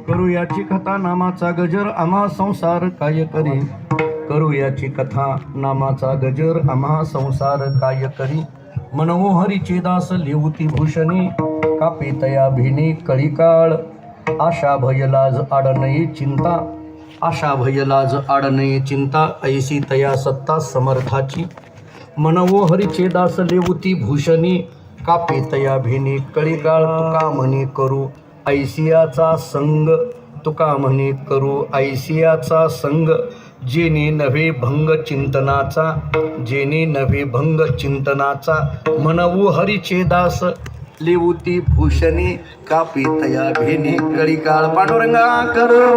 करू याची कथा नामाचा गजर आम्हा संसार काय करी. करू याची कथा नामाचा गजर आम्हा संसार काय करी. मनोहरीचे दास लिहुती भूषणी कापी तया भिनी कळीकाळ. आशा भयलाज आडनये चिंता. आशा भयलाज आडनये चिंता ऐसी तया सत्ता समर्थाची. मनोहरीचे दास लिहुती भूषणी कापी तया भिनी कळीकाळ. तुका म्हणे करू ऐसियाचा संग. तुका म्हणे करू ऐसियाचा संग. जेने नव्हे भंग चिंतनाचा. जेने नव्हे भंग चिंतनाचा. मनवू हरीचे दास लिहुती भूषणी कापी तया भिनी कळीकाळ. पांडुरंगा करू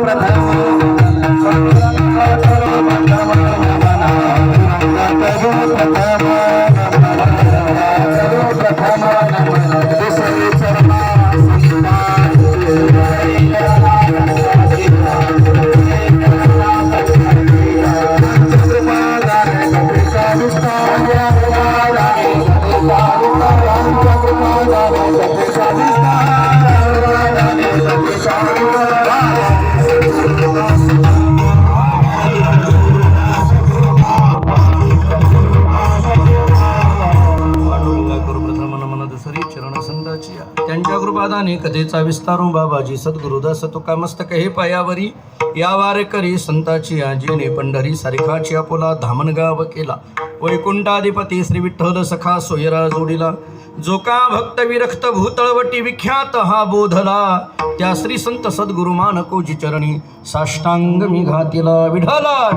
त्यांच्या कृपादाने कथेचा विस्तारू बाबाजी सद्गुरुदास तुका मस्तक हे पायावरी. या वारकरी संताची आजीने पंढरी सारिखाची आपुला धामणगाव केला. वैकुंठाधिपती श्री विठ्ठल सखा सोयरा जोडीला. जो का भक्त विरक्त भूतळवटी विख्यात हा बोधला. त्या श्री संत सद्गुरु मानकोजी चरणी साष्टांग मी घातिला. विठाला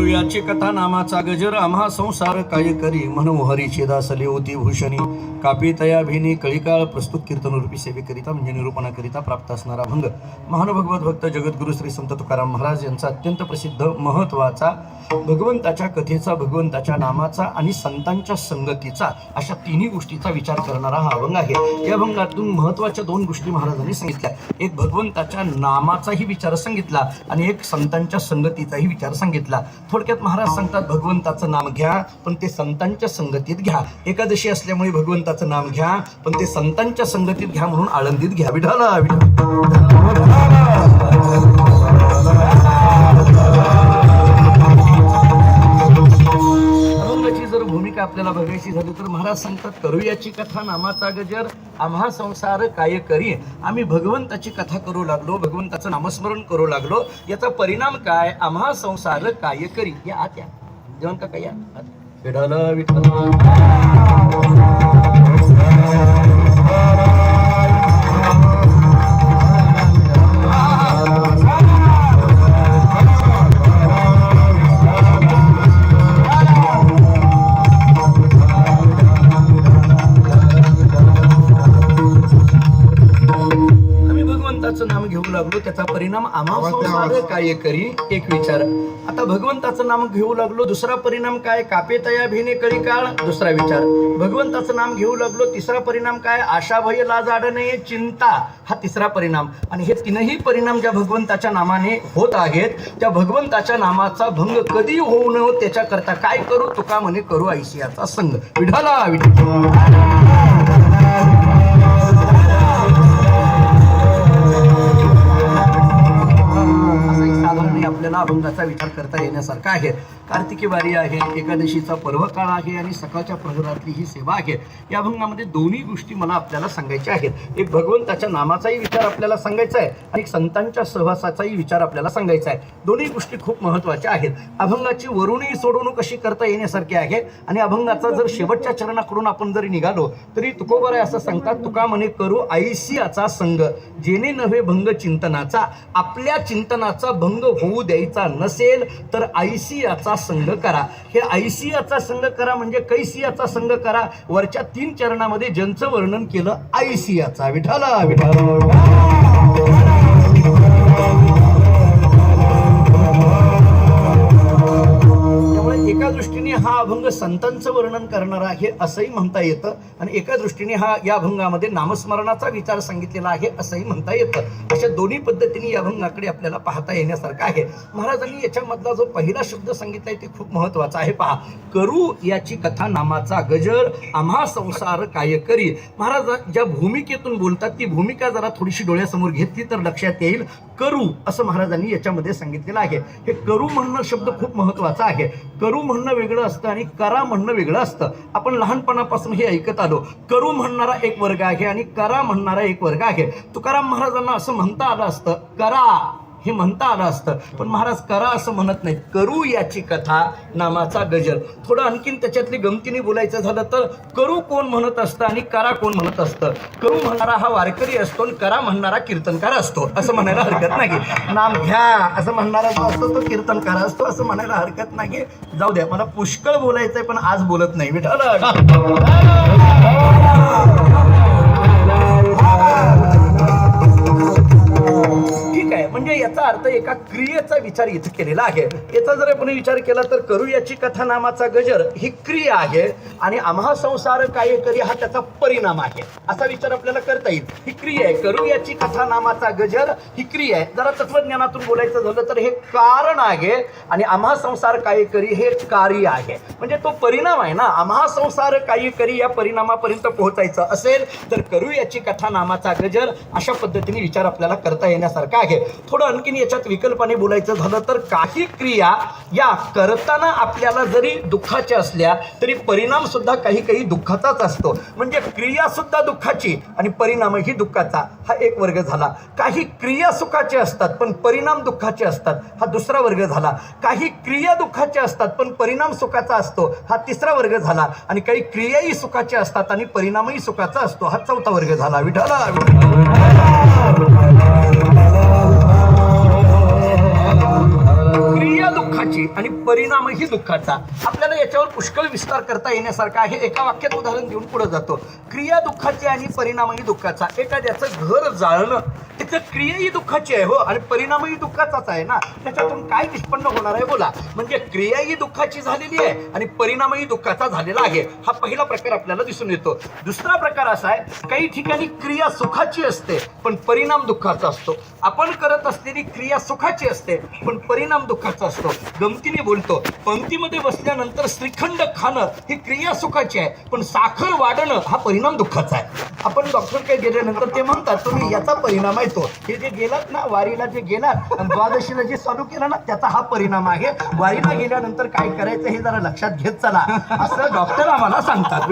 याची कथा नामाचा गजर आम्हा संसार काय करी. मनोहरीचे दास लिहुती भूषणी कापी तया भिनी कळीकाळ. प्रस्तुत कीर्तनरूपी सेवेकरिता म्हणजे निरूपणाकरिता प्राप्त असणारा भंग. महान भगवत भक्त जगद्गुरु श्री संत तुकाराम महाराज यांचा अत्यंत प्रसिद्ध महत्वाचा भगवंताच्या कथेचा, भगवंताच्या नामाचा आणि संतांच्या संगतीचा अशा तिन्ही गोष्टीचा विचार करणारा हा अभंग आहे. या अभंगातून महत्वाच्या दोन गोष्टी महाराजांनी सांगितल्या. एक भगवंताच्या नामाचाही विचार सांगितला आणि एक संतांच्या संगतीचाही विचार सांगितला. थोडक्यात महाराज सांगतात भगवंताचं नाम घ्या पण ते संतांच्या संगतीत घ्या. एकादशी असल्यामुळे भगवंताचं नाम घ्या पण ते संतांच्या संगतीत घ्या म्हणून आळंदीत घ्या. विठाला अभंगाची जर भूमिका आपल्याला बघायची झाली तर महाराज सांगतात करू याची कथा नामाचा गजर आम्हा संसार काय करी. आम्ही भगवंताची कथा करू लागलो, भगवंताचं नामस्मरण करू लागलो. याचा परिणाम काय. आम्हा संसार काय करी. या आत या जेवण का काय या विठाला नाम घेऊ लागलो त्याचा परिणाम आम्हा संसार काय करी. एक विचार. आता भगवंताचं नाम घेऊ लागलो दुसरा परिणाम काय. कापे तया भिने कळीकाळ. दुसरा विचार. भगवंताचं नाम घेऊ लागलो तिसरा परिणाम काय. आशा भय लाज आडनये चिंता. हा तिसरा परिणाम. आणि हे तीनही परिणाम ज्या भगवंताच्या नामाने होत आहेत त्या भगवंताच्या नामाचा भंग कधी होऊ नये त्याच्याकरता काय करू. तुका म्हणे करू ऐसियाचा संग. विठाला आपल्याला अभंगाचा विचार करता येण्यासारखा आहे. कार्तिकी वारी आहे, एकादशीचा पर्व काळ आहे आणि सकाळच्या प्रहरातली ही सेवा आहे. या अभंगामध्ये दोन्ही गोष्टी मला आपल्याला सांगायच्या आहेत. एक भगवंताच्या नामाचाही विचार आपल्याला सांगायचा आहे आणि एक संतांच्या सहवासाचाही विचार आपल्याला सांगायचा आहे. दोन्ही गोष्टी खूप महत्वाच्या आहेत. अभंगाची वरुणी सोडवणूक कशी करता येण्यासारखी आहे आणि अभंगाचा जर शेवटच्या चरणाकडून आपण जरी निघालो तरी तुकोबराय असं सांगतात तुका म्हणे करू ऐसियाचा संग. जेणे नव्हे भंग चिंतनाचा. आपल्या चिंतनाचा भंग होऊ द्यायचा नसेल तर ऐसियाचा संग करा. हे ऐसियाचा संग करा म्हणजे कैसियाचा संग करा. वरच्या 3 चरणामध्ये ज्यांचं वर्णन केलं ऐसियाचा. विठाला त्यामुळे एका दृष्टीने हा अभंग संतांचं वर्णन करणारा आहे असंही म्हणता येतं आणि एका दृष्टीने या अभंगामध्ये नामस्मरणाचा विचार सांगितलेला आहे असंही म्हणता येतं. अशा दोन्ही पद्धतीने या अभंगाकडे आपल्याला पाहता येण्यासारखं आहे. महाराजांनी याच्यामधला जो पहिला शब्द सांगितलाय ते खूप महत्वाचा आहे. पहा, करू याची कथा नामाचा गजर आम्हा संसार काय करी. महाराज ज्या भूमिकेतून बोलतात ती भूमिका जरा थोडीशी डोळ्यासमोर घेतली तर लक्षात येईल. करू असं महाराजांनी याच्यामध्ये सांगितलेलं आहे. हे करू म्हणणं शब्द खूप महत्वाचा आहे. करू म्हणणं वेगळं असतं आणि करा म्हणणं वेगळं असतं. आपण लहानपणापासून हे ऐकत आलो. करू म्हणणारा एक वर्ग आहे आणि करा म्हणणारा एक वर्ग आहे. तुकाराम महाराजांना असं म्हणता आलं असतं, करा हे म्हणता आलं असतं, पण महाराज करा असं म्हणत नाहीत. करू याची कथा नामाचा गजर. थोडं आणखीन त्याच्यातली गमतीने बोलायचं झालं तर करू कोण म्हणत असतं आणि करा कोण म्हणत असतं. करू म्हणणारा हा वारकरी असतो आणि करा म्हणणारा कीर्तनकार असतो असं म्हणायला हरकत नाही. नाम घ्या असं म्हणणारा जो असतो तो कीर्तनकार असतो असं म्हणायला हरकत नाही. जाऊ द्या, मला पुष्कळ बोलायचंय पण आज बोलत नाही. विठ्ठल ठीक आहे. म्हणजे याचा अर्थ एका क्रियेचा विचार इथं केलेला आहे. याचा जर आपण विचार केला तर करू याची कथा नामाचा गजर ही क्रिया आहे आणि आम्हा संसार काय करी हा त्याचा परिणाम आहे असा विचार आपल्याला करता येईल. ही क्रिया आहे. करू याची कथा नामाचा गजर ही क्रिया आहे. जरा तत्वज्ञानातून बोलायचं झालं तर हे कारण आहे आणि आम्हा संसार काय करी हे कार्य आहे. म्हणजे तो परिणाम आहे ना. आम्हा संसार काय करी या परिणामापर्यंत पोहोचायचं असेल तर करू याची कथा नामाचा गजर अशा पद्धतीने विचार आपल्याला करता येण्यासारखा आहे. थोडं आणखीन याच्यात विकल्पाने बोलायचं झालं तर काही क्रिया या करताना आपल्याला जरी दुःखाच्या असल्या तरी परिणाम सुद्धा काही काही दुःखाचाच असतो. म्हणजे क्रिया सुद्धा दुःखाची आणि परिणामही दुःखाचा हा एक वर्ग झाला. काही क्रिया सुखाचे असतात पण परिणाम दुःखाचे असतात हा दुसरा वर्ग झाला. काही क्रिया दुःखाच्या असतात पण परिणाम सुखाचा असतो हा तिसरा वर्ग झाला. आणि काही क्रियाही सुखाच्या असतात आणि परिणामही सुखाचा असतो हा चौथा वर्ग झाला. विठाला क्रिया दुःखाची आणि परिणामही दुःखाचा. आपल्याला याच्यावर पुष्कळ विस्तार करता येण्यासारखा आहे. एका वाक्यात उदाहरण देऊन पुढे जातो. क्रिया दुःखाची आणि परिणामही दुःखाचा. एखाद्याचं घर जाळणं त्याचं क्रियाही दुःखाची आहे हो आणि परिणामही दुःखाचाच आहे ना. त्याच्यातून काय निष्पन्न होणार आहे बोला. म्हणजे क्रियाही दुःखाची झालेली आहे आणि परिणामही दुःखाचा झालेला आहे. हा पहिला प्रकार आपल्याला दिसून येतो. दुसरा प्रकार असा आहे, काही ठिकाणी क्रिया सुखाची असते पण परिणाम दुःखाचा असतो. आपण करत असलेली क्रिया सुखाची असते पण परिणाम दुःखाचा असतो. गमतीने बोलतो, पंक्तीमध्ये बसल्यानंतर श्रीखंड खाणं ही क्रिया सुखाची आहे पण साखर वाढणं हा परिणाम दुःखाचा आहे. आपण डॉक्टरकडे गेल्यानंतर ते म्हणतात तुम्ही याचा परिणाम आहे तो. हे जे गेलात ना वारीला, जे गेलात आणि द्वादशीला जे चालू केलं ना त्याचा हा परिणाम आहे. वारीला गेल्यानंतर काय करायचं हे जरा लक्षात घेत चला असं डॉक्टर आम्हाला सांगतात.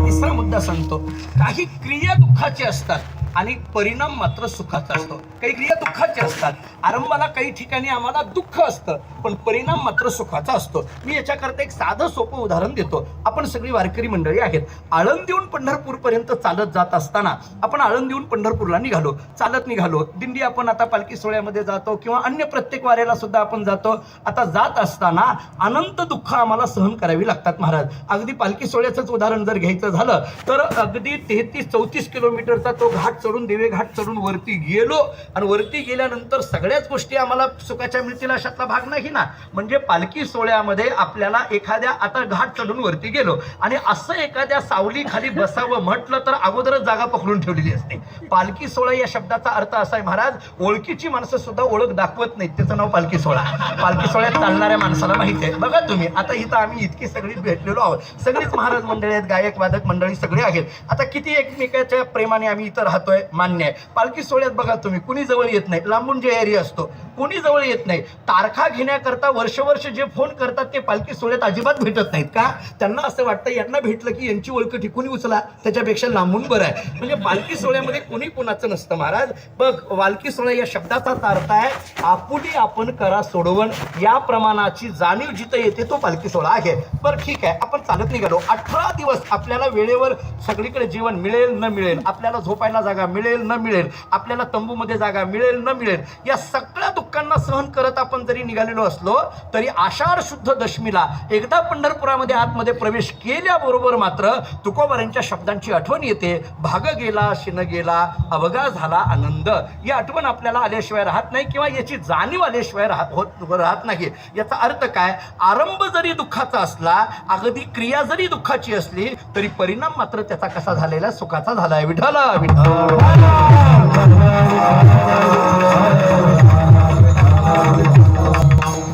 तिसरा मुद्दा सांगतो, काही क्रिया दुःखाची असतात आणि परिणाम मात्र सुखाचा असतो. काही क्रिया दुःखाचे असतात. आरंभाला काही ठिकाणी आम्हाला दुःख असतं पण परिणाम मात्र सुखाचा असतो. मी याच्याकरता एक साधं सोपं उदाहरण देतो. आपण सगळी वारकरी मंडळी आहेत. आळंदीहून पंढरपूरपर्यंत चालत जात असताना आपण आळंदीहून पंढरपूरला निघालो, चालत निघालो. दिंडी आपण आता पालखी सोहळ्यामध्ये जातो किंवा अन्य प्रत्येक वाऱ्याला सुद्धा आपण जातो. आता जात असताना अनंत दुःख आम्हाला सहन करावी लागतात महाराज. अगदी पालखी सोहळ्याचंच उदाहरण जर घ्यायचं झालं तर अगदी 33-34 किलोमीटरचा तो घाट चढून देवे घाट चढून वरती गेलो आणि वरती गेल्यानंतर सगळ्याच गोष्टी आम्हाला सुखाच्या मिळतील अशातला भाग नाही ना. म्हणजे पालखी सोहळ्यामध्ये आपल्याला एखाद्या आता घाट चढून वरती गेलो आणि असं एखाद्या सावली खाली बसावं म्हटलं तर अगोदरच जागा पकडून ठेवलेली असते. पालखी सोहळा या शब्दाचा अर्थ असा आहे महाराज, ओळखीची माणसं सुद्धा ओळख दाखवत नाहीत, त्याचं नाव पालखी सोहळा. पालखी सोहळ्यात चालणाऱ्या माणसाला माहिती आहे. बघा तुम्ही आता इथं आम्ही इतकी सगळी भेटलेलो आहोत. सगळीच महाराज मंडळी आहेत, गायक वादक मंडळी सगळे आहेत. आता किती एकमेकाच्या प्रेमाने आम्ही इथं राहतोय मान्य आहे. पालखी सोहळ्यात बघा तुम्ही कुणी जवळ येत नाही, लांबून जे एरिया असतो कोणी जवळ येत नाही. तारखा घेण्याकरता वर्ष जे फोन करतात ते पालखी सोहळ्यात अजिबात भेटत नाहीत का. त्यांना असं वाटतं यांना भेटलं की यांची ओळख ठिकून उचला, त्याच्यापेक्षा लांबून बरं आहे. म्हणजे पालखी सोहळ्यामध्ये कोणी कोणाचं नसतं महाराज. बघ, पालखी सोहळा या शब्दाचा अर्थ आहे आपुली आपण करा सोडवण. या प्रमाणाची जाणीव जिथं येते तो पालखी सोहळा आहे. बरं ठीक आहे, आपण चालत निघालो. 18 दिवस आपल्याला वेळेवर सगळीकडे जेवण मिळेल न मिळेल, आपल्याला झोपायला जागा जागा मिळेल न मिळेल, आपल्याला तंबूमध्ये जागा मिळेल न मिळेल, या सगळ्या दुःखांना सहन करत आपण जरी निघालेलो असलो तरी आषाढ शुद्ध दशमीला एकदा पंढरपुरामध्ये आतमध्ये प्रवेश केल्याबरोबर मात्र तुकोबारांच्या शब्दांची आठवण येते. भाग गेला शिन गेला अवघा झाला आनंद. ही आठवण आपल्याला आल्याशिवाय राहत नाही किंवा याची जाणीव आल्याशिवाय राहत नाही. याचा अर्थ काय? आरंभ जरी दुःखाचा असला, अगदी क्रिया जरी दुःखाची असली तरी परिणाम मात्र त्याचा कसा झालेला? सुखाचा झालाय. विठ्ठल विठ्ठल.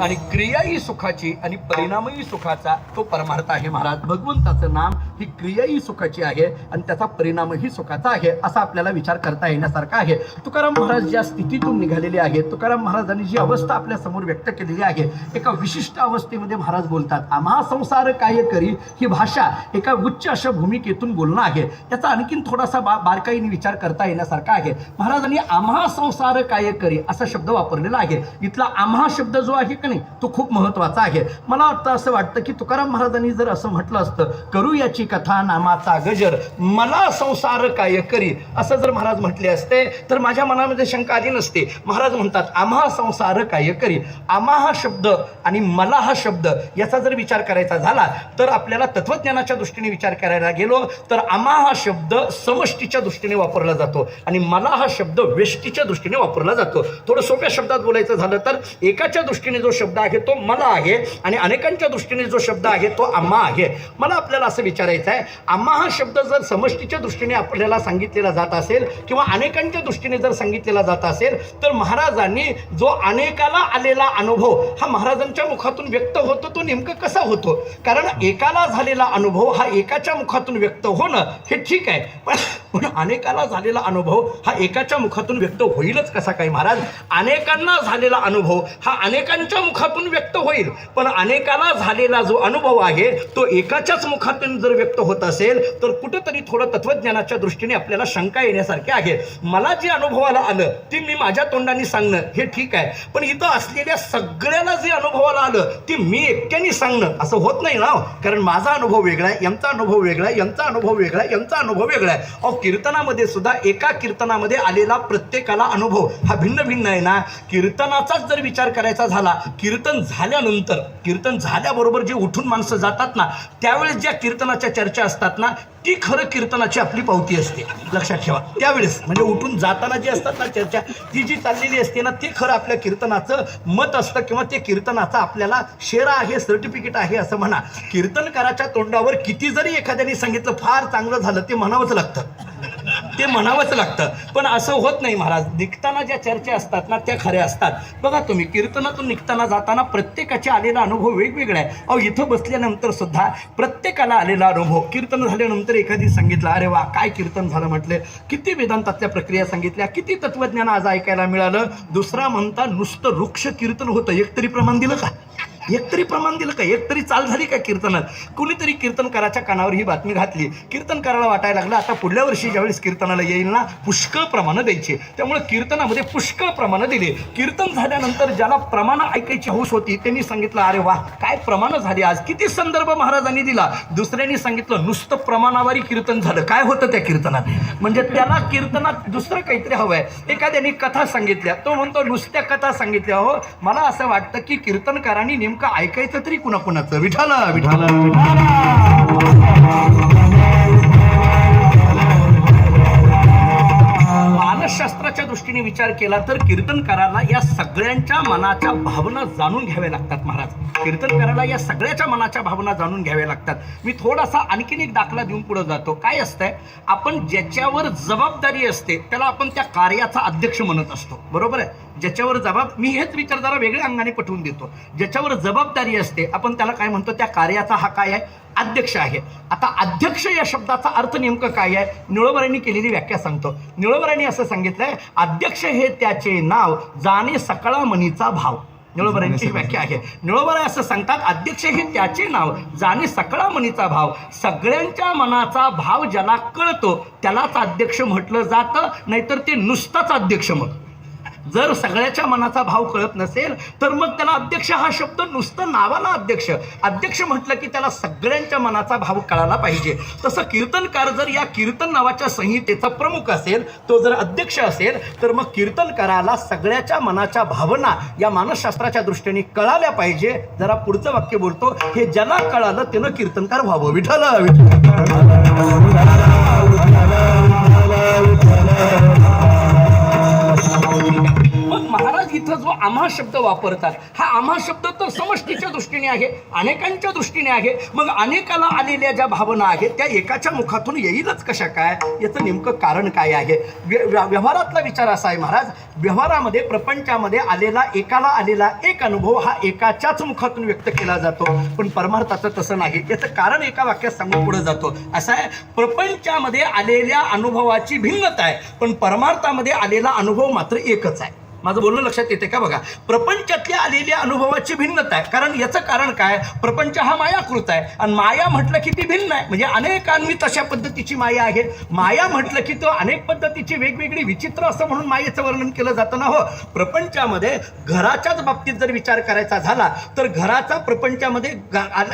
आणि क्रियाही सुखाची आणि परिणामही सुखाचा, तो परमार्थ आहे महाराज. भगवंताचं नाम ही क्रियाही सुखाची आहे आणि त्याचा परिणामही सुखाचा आहे, असा आपल्याला विचार करता येण्यासारखा आहे. तुकाराम महाराज ज्या स्थितीतून निघालेले आहेत, तुकाराम महाराजांनी जी अवस्था आपल्या समोर व्यक्त केलेली आहे, एका विशिष्ट अवस्थेमध्ये महाराज बोलतात. आम्हा संसार काय करी ही भाषा एका उच्च अशा भूमिकेतून बोलणं आहे. त्याचा आणखीन थोडासा बारकाईने विचार करता येण्यासारखा आहे. महाराजांनी आम्हा संसार काय करी असा शब्द वापरलेला आहे. इथला आम्हा शब्द जो आहे का नाही, तो खूप महत्वाचा आहे. मला असं वाटतं की तुकाराम महाराजांनी जर असं म्हटलं असतं, करू याची कथा नामाचा गजर मला संसार काय करी, असं जर महाराज म्हटले असते तर माझ्या मनामध्ये शंका आली नसते. महाराज म्हणतात आम्हा संसार काय करी. आम्हा हा शब्द आणि मला हा शब्द याचा जर विचार करायचा झाला तर आपल्याला तत्वज्ञानाच्या दृष्टीने विचार करायला गेलो तर आम्हा हा शब्द समष्टीच्या दृष्टीने वापरला जातो आणि मला हा शब्द वेष्टीच्या दृष्टीने वापरला जातो. थोडं सोप्या शब्दात बोलायचं झालं तर एकाच्या दृष्टीने जो शब्द आहे तो मला आहे आणि अनेकांच्या दृष्टीने जो शब्द आहे तो आम्हा आहे. मला आपल्याला असं विचारायचं आहे, आम्हा हा शब्द जर समष्टीच्या दृष्टीने आपल्याला सांगितलेला जात असेल किंवा अनेकांच्या दृष्टीने जर सांगितलेला जात असेल तर महाराजांनी जो अनेकाला आलेला अनुभव हा महाराजांच्या मुखातून व्यक्त होतो, तो नेमका कसा होतो? कारण एकाला झालेला अनुभव हा एकाच्या मुखातून व्यक्त होणं हे ठीक आहे, पण अनेकाला झालेला अनुभव हा एकाच्या मुखातून व्यक्त होईलच कसा काय महाराज? अनेकांना झालेला अनुभव हा अनेकांच्या मुखातून व्यक्त होईल, पण अनेकाला झालेला जो अनुभव आहे तो एकाच्याच मुखातून जर व्यक्त होत असेल तर कुठंतरी थोडं तत्वज्ञानाच्या दृष्टीने आपल्याला शंका येण्यासारखी आहे. मला जे अनुभवाला आलं ते मी माझ्या तोंडाने सांगणं हे ठीक आहे, पण इथं असलेल्या सगळ्याला जे अनुभवाला आलं ते मी एकट्याने सांगणं असं होत नाही ना. कारण माझा अनुभव वेगळा आहे, यांचा अनुभव वेगळा आहे, यांचा अनुभव वेगळा आहे, यांचा अनुभव वेगळा आहे. अहो, कीर्तनामध्ये सुद्धा एका कीर्तनामध्ये आलेला प्रत्येकाला अनुभव हा भिन्न भिन्न आहे ना. कीर्तनाचाच जर विचार करायचा झाला, कीर्तन झाल्यानंतर, कीर्तन झाल्याबरोबर जे उठून माणसं जातात ना, त्यावेळेस ज्या कीर्तनाच्या चर्चा असतात ना, ती खरं कीर्तनाची आपली पावती असते. लक्षात ठेवा. त्यावेळेस म्हणजे उठून जाताना जी असतात ना चर्चा, ती जी चाललेली असते ना, ते खरं आपल्या कीर्तनाचं मत असतं किंवा ते कीर्तनाचा आपल्याला शेरा आहे, सर्टिफिकेट आहे असं म्हणा. कीर्तनकाराच्या तोंडावर किती जरी एखाद्याने सांगितलं फार चांगलं झालं, ते म्हणावंच लागतं, ते म्हणावंच लागतं. पण असं होत नाही महाराज. निघताना ज्या चर्चा असतात ना त्या खऱ्या असतात. बघा तुम्ही, कीर्तनातून निघताना जाताना प्रत्येकाचा आलेला अनुभव वेगवेगळा आहे. अहो, इथं बसल्यानंतर सुद्धा प्रत्येकाला आलेला अनुभव, कीर्तन झाल्यानंतर एखादी सांगितलं, अरे वा काय कीर्तन झालं, म्हटलं किती वेदांतातल्या प्रक्रिया सांगितल्या, किती तत्वज्ञान आज ऐकायला मिळालं. दुसरा म्हणता नुसतं वृक्ष कीर्तन होतं, एकतरी प्रमाण दिलं का? एकतरी प्रमाण दिलं का? एकतरी चाल झाली का कीर्तनात? कुणीतरी कीर्तनकाराच्या कानावर ही बातमी घातली. कीर्तनकाराला वाटायला लागलं आता पुढल्या वर्षी ज्यावेळेस कीर्तनाला येईल ना, पुष्कळ प्रमाणं द्यायची. त्यामुळे कीर्तनामध्ये पुष्कळ प्रमाणं दिली. कीर्तन झाल्यानंतर ज्याला प्रमाणं ऐकायची हौस होती त्यांनी सांगितलं, अरे वा काय प्रमाणं झाली आज, किती संदर्भ महाराजांनी दिला. दुसऱ्यांनी सांगितलं नुसतं प्रमाणावारी कीर्तन झालं. काय होतं त्या कीर्तनात? म्हणजे त्याला कीर्तनात दुसरं काहीतरी हवं आहे. एखाद्याने कथा सांगितल्या, तो म्हणतो नुसत्या कथा सांगितल्या. हो, मला असं वाटतं की कीर्तनकारांनी नेमकं ऐकायचं तरी कुणाकुणाचं. विठाला विठाला मानसशास्त्राच्या दृष्टीने विचार केला तर कीर्तनकाराला या सगळ्यांच्या मनाच्या भावना जाणून घ्याव्या लागतात महाराज. कीर्तनकाराला या सगळ्याच्या मनाच्या भावना जाणून घ्याव्या लागतात. मी थोडासा आणखीन एक दाखला देऊन पुढे जातो. काय असतंय, आपण ज्याच्यावर जबाबदारी असते त्याला आपण त्या कार्याचा अध्यक्ष म्हणत असतो, बरोबर आहे. ज्याच्यावर मी हेच विचार जरा वेगळ्या अंगाने पटवून देतो. ज्याच्यावर जबाबदारी असते आपण त्याला काय म्हणतो, त्या कार्याचा हा काय आहे, अध्यक्ष आहे. आता अध्यक्ष या शब्दाचा अर्थ नेमकं काय आहे, निळोबारांनी केलेली व्याख्या सांगतो. निळोबारांनी असं सांगितलंय, अध्यक्ष हे त्याचे नाव, जाणे सकळा मनीचा भाव. निळोबारांची व्याख्या आहे. निळोबारा असं सांगतात, अध्यक्ष हे त्याचे नाव, जाणे सकळा मनीचा भाव. सगळ्यांच्या मनाचा भाव ज्याला कळतो त्यालाच अध्यक्ष म्हटलं जातं, नाहीतर ते नुसताच अध्यक्ष मग. जर सगळ्याच्या मनाचा भाव कळत नसेल तर मग त्याला अध्यक्ष हा शब्द नुसतं नावाला अध्यक्ष म्हटलं की त्याला सगळ्यांच्या मनाचा भाव कळायला पाहिजे. तसं कीर्तनकार जर या कीर्तन नावाच्या संहितेचा प्रमुख असेल, तो जर अध्यक्ष असेल, तर मग कीर्तनकाराला सगळ्याच्या मनाच्या भावना या मानसशास्त्राच्या दृष्टीने कळाल्या पाहिजे. जरा पुढचं वाक्य बोलतो, हे ज्याला कळालं त्यानं कीर्तनकार व्हावं. विठ्ठल मग महाराज इथं जो आम्हा शब्द वापरतात, हा आम्हा शब्द तर समष्टीच्या दृष्टीने आहे, अनेकांच्या दृष्टीने आहे. मग अनेकाला आलेल्या ज्या भावना आहेत त्या एकाच्या मुखातून येईलच कशा काय, याचं नेमकं कारण काय आहे? व्यवहारातला विचार असा आहे महाराज, व्यवहारामध्ये प्रपंचामध्ये एकाला आलेला एक अनुभव हा एकाच्याच मुखातून व्यक्त केला जातो, पण परमार्थाचं तसं नाही. याचं कारण एका वाक्यात सांगून पुढे जातो. असं आहे, प्रपंचामध्ये आलेल्या अनुभवाची भिन्नता आहे, पण परमार्थामध्ये आलेला अनुभव मात्र एकच आहे. माझं बोलणं लक्षात येते का? बघा, प्रपंचातल्या आलेल्या अनुभवाची भिन्नता आहे. कारण याचं कारण काय, प्रपंच हा मायाकृत आहे आणि माया म्हटलं की ती भिन्न आहे. म्हणजे अनेकांनी तशा पद्धतीची माया आहे. माया म्हटलं की तो अनेक पद्धतीची वेगवेगळी विचित्र असं म्हणून मायेचं वर्णन केलं जातं ना. हो, प्रपंचामध्ये घराच्याच बाबतीत जर विचार करायचा झाला तर घराचा प्रपंचामध्ये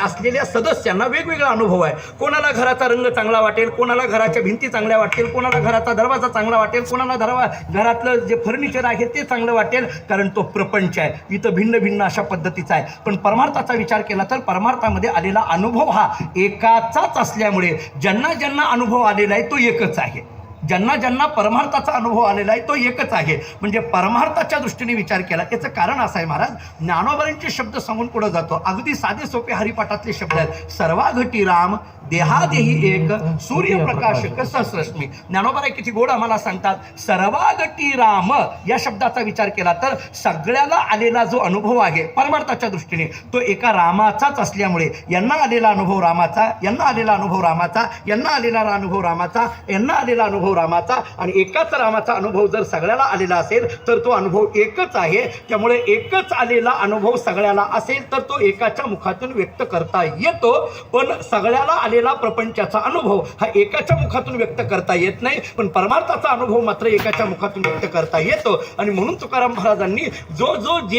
असलेल्या सदस्यांना वेगवेगळा अनुभव आहे. कोणाला घराचा रंग चांगला वाटेल, कोणाला घराच्या भिंती चांगल्या वाटेल, कोणाला घराचा दरवाजा चांगला वाटेल, कोणाला घरातलं जे फर्निचर आहे ते चांगलं वाटेल, कारण तो प्रपंच आहे. इथं भिन्न भिन्न अशा पद्धतीचा आहे. पण परमार्थाचा विचार केला तर परमार्थामध्ये आलेला अनुभव हा एकाचाच असल्यामुळे ज्यांना ज्यांना अनुभव आलेला आहे तो एकच आहे. ज्यांना ज्यांना परमार्थाचा अनुभव आलेला आहे तो एकच आहे. म्हणजे परमार्थाच्या दृष्टीने विचार केला. याचं कारण असं आहे महाराज, ज्ञानोबांचे शब्द सांगून पुढे जातो. अगदी साधे सोपे हरिपाठातले शब्द आहेत. सर्वाघटी राम देहादेही एक, सूर्यप्रकाशक सहस्रश्मी. ज्ञानोबा किती गोड आम्हाला सांगतात, सर्वाघटी राम या शब्दाचा विचार केला तर सगळ्याला आलेला जो अनुभव आहे परमार्थाच्या दृष्टीने तो एका रामाचाच असल्यामुळे यांना आलेला अनुभव रामाचा, यांना आलेला अनुभव रामाचा, यांना आलेला अनुभव रामाचा, यांना आलेला अनुभव रामाचा, आणि एकाच रामाचा अनुभव जर सगळ्याला आलेला असेल तर तो अनुभव एकच आहे. त्यामुळे एकच आलेला अनुभव सगळ्याला असेल तर तो एकाच्या मुखातून व्यक्त करता येतो. पण सगळ्याला आलेला प्रपंचाचा अनुभव हा एकाच्या मुखातून व्यक्त करता येत नाही, पण परमार्थाचा अनुभव मात्र एकाच्या मुखातून व्यक्त करता येतो. आणि म्हणून तुकाराम महाराजांनी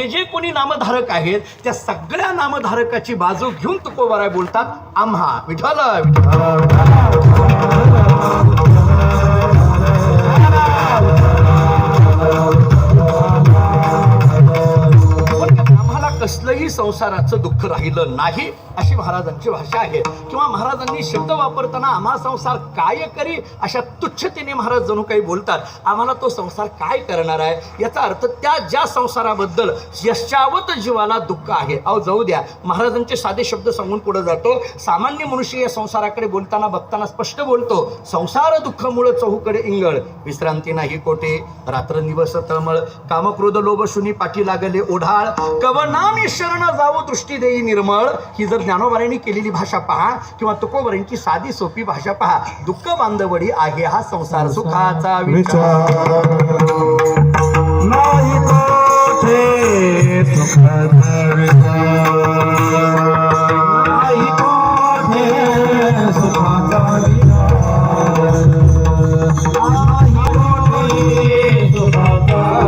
जे कोणी नामधारक आहेत त्या सगळ्या नामधारकाची बाजू घेऊन तुकोबाराय बोलतात, आम्हा विठ्ठल कसलंही संसाराचं दुःख राहिलं नाही अशी महाराजांची भाषा आहे. किंवा महाराजांनी शब्द वापरताना आम्हा संसार काय करी अशा तुच्छतेने महाराज जणू काही बोलतात. आम्हाला तो संसार काय करणार आहे याचा अर्थ त्या ज्या संसाराबद्दल यशावत जीवाला दुःख आहे. अहो जाऊ द्या, महाराजांचे साधे शब्द सांगून पुढे जातो. सामान्य मनुष्य या संसाराकडे बोलताना बघताना स्पष्ट बोलतो, संसार दुःख मुळ चहूकडे इंगळ, विश्रांती नाही कोठे, रात्रंदिवस तळमळ, कामक्रोध लोभ शुनी पाठी लागले ओढाळ, कवनामी शरण जावो दृष्टी देई निर्मळ. ही जर ज्ञानोबारांनी केलेली भाषा पहा किंवा तुकोबारांची साधी सोपी भाषा पहा, दुःख बांधवडी आहे हा संसार सुखाचा विचार नाही कोठे सुखाचा विचार नाही कोठे सुखाचा विचार नाही कोठे सुखाचा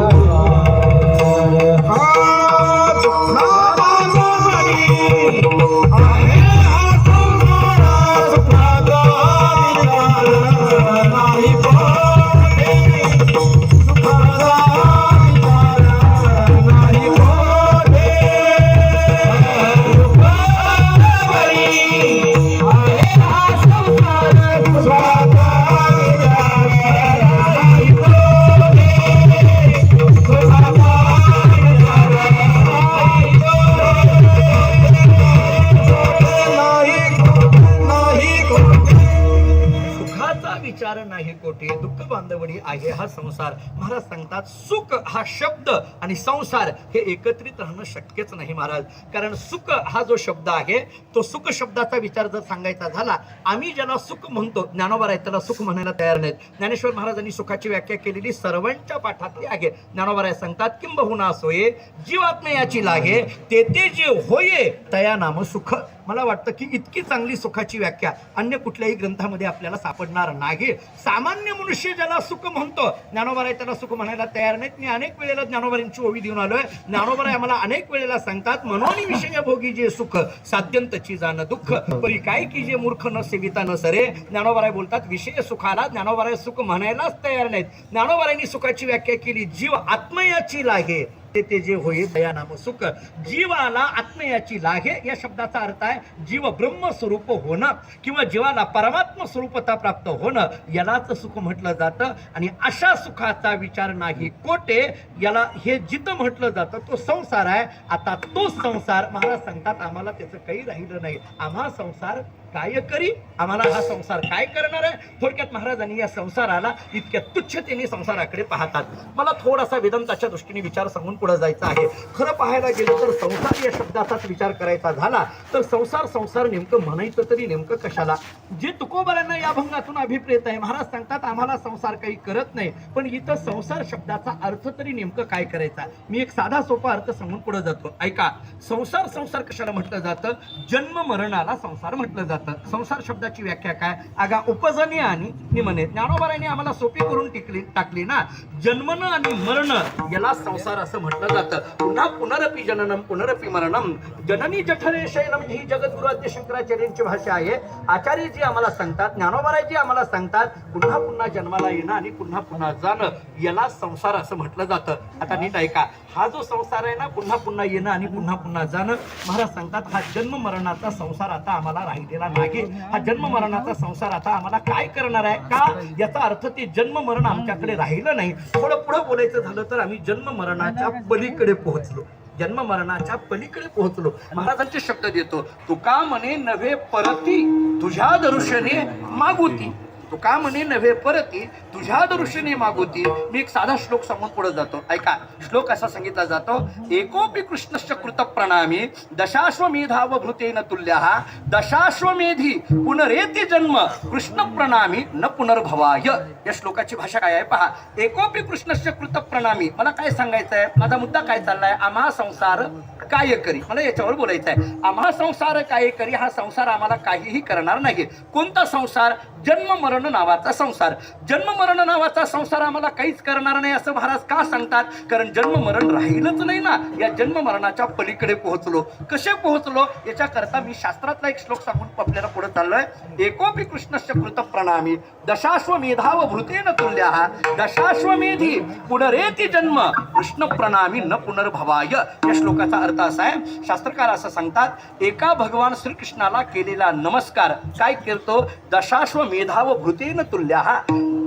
नाही कोठे, दुःख बांधवडी आहे हा संसार. महाराज सांगतात सुख हा शब्द आणि संसार हे एकत्रित राहणं शक्यच नाही महाराज. कारण सुख हा जो शब्द आहे तो सुख शब्दाचा विचार जर सांगायचा झाला, आम्ही ज्याला सुख म्हणतो, ज्ञानोबा त्याला सुख म्हणायला तयार नाहीत. ज्ञानेश्वर महाराजांनी सुखाची व्याख्या केलेली सर्वांच्या पाठातली आहे. ज्ञानोबा सांगतात, किंबहुना सोये जीवात्मे याची लागे, तेथे जे होये तया नाम सुख. मला वाटतं की इतकी चांगली सुखाची व्याख्या अन्य कुठल्याही ग्रंथामध्ये आपल्याला सापडणार नाही. सामान्य मनुष्य ज्याला ज्याला सुख म्हणतो, ज्ञानोबाराय त्याला सुख म्हणायला तयार नाहीत. मी अनेक वेळेला ज्ञानोबारांची ओवी देऊन आलोय. ज्ञानोबाराय आम्हाला अनेक वेळेला सांगतात, मनोनी विषय भोगी जे सुख साध्यंतची जाण दुःख, परी काय की जे मूर्ख न सेविता न सरे. ज्ञानोबाराय बोलतात विषय सुखाला ज्ञानोबाराय सुख म्हणायलाच तयार नाहीत. ज्ञानोबारायांनी सुखाची व्याख्या केली, जीव आत्मयाची लागे ते जे होई दया नाम सुख. जीवाला आत्मयाची लागे या शब्दाचा अर्थ आहे जीव ब्रह्मस्वरूप होणं किंवा जीवाला परमात्म स्वरूपता प्राप्त होणं, यालाच सुख म्हटलं जातं. आणि अशा सुखाचा विचार नाही कोटे, याला हे जिथं म्हटलं जातं तो संसार आहे. आता तो संसार महाराज सांगतात आम्हाला त्याचं काही राहिलं नाही. आम्हा संसार काय करी, आम्हाला हा संसार काय करणार आहे. थोडक्यात महाराजांनी या संसाराला इतक्या तुच्छतेने संसाराकडे पाहतात. मला थोडासा वेदांताच्या दृष्टीने विचार सांगून पुढे जायचं आहे. खरं पाहायला गेलं तर संसार या शब्दाचाच विचार करायचा झाला तर संसार नेमकं म्हणायचं तरी नेमकं कशाला. जे तुकोबारांना या भंगातून अभिप्रेत आहे, महाराज सांगतात आम्हाला संसार काही करत नाही, पण इथं संसार शब्दाचा अर्थ तरी नेमकं काय करायचा. मी एक साधा सोपा अर्थ सांगून पुढे जातो. ऐका, संसार कशाला म्हटलं जातं, जन्म मरणाला संसार म्हटलं जातं. संसार शब्दाची व्याख्या काय, आगा उपजने आणि निमने. ज्ञानोबारांनी आम्हाला सोपी करून टाकली ना. जन्मन आणि मरण याला संसार असं म्हटलं जातं. पुन्हा पुनरपि जननम पुनरपि मरणम. जननी जठरे शयनम ही जगद्गुरु आद्य शंकराचार्यांची भाषा आहे. आचार्यजी आम्हाला सांगतात, ज्ञानोबारायजी आम्हाला सांगतात, पुन्हा पुन्हा जन्माला येणं आणि पुन्हा पुन्हा जाणं याला संसार असं म्हटलं जातं. आता नीट ऐका, हा जो संसार आहे ना, पुन्हा पुन्हा येणं आणि पुन्हा पुन्हा जाणं, महाराज सांगतात हा जन्म मरणाचा संसार आता आम्हाला राहिलेला नाही. हा जन्म मरणाचा संसार आता आम्हाला काय करणार आहे का, याचा अर्थ ते जन्म मरण आमच्याकडे राहिलं नाही. थोडं पुढे बोलायचं झालं तर आम्ही जन्म मरणाच्या पलीकडे पोहोचलो. जन्म मरणाच्या पलीकडे पोहोचलो. महाराजांचे शब्द देतो, तुका म्हणे नव्हे परती तुझ्या दर्शने मागुती. तुका म्हणे नव्हे परती तुझ्या दर्शने मागुती. मी एक साधा श्लोक सांगून पुढे जातो. ऐका, श्लोक असा सांगितला जातो, एकोपी कृष्णश्च कृत प्रणामी दशाश्वमेधाव भृतेन तुल्यः. दशाश्वमेधी पुनरेति जन्म कृष्ण प्रणामी न पुनर्भवाय. या श्लोकाची भाषा काय आहे पहा. एकोपी कृष्णश्च कृत प्रणामी, मला काय सांगायचं आहे, माझा मुद्दा काय चाललाय, आम्हा संसार काय करी, मला याच्यावर बोलायचं आहे. आम्हा संसार काय करी, हा संसार आम्हाला काहीही करणार नाही. कोणता संसार, जन्म मरण नावाचा संसार. जन्म मरण नावाचा संसार आम्हाला काहीच करणार नाही असं महाराज का सांगतात, कारण जन्म मरण राहिलंच नाही ना. या जन्म मरणाच्या पलीकडे पोहोचलो. कसे पोहोचलो याच्याकरता मी शास्त्रातला एक श्लोक सांगून आपल्याला पुढे चाललोय. एकोपी कृष्णश्च कृत प्रणामी दशाश्वमेधाव भृतेन तुल्यः. दशाश्वमेधी पुनरेति जन्म कृष्ण प्रणामी न पुनर्भवाय. या श्लोकाचा अर्थ असा आहे, शास्त्रकार असं सांगतात, एका भगवान श्रीकृष्णाला केलेला नमस्कार काय करतो, दशाश्वमेधाव भृतेन तुल्यः.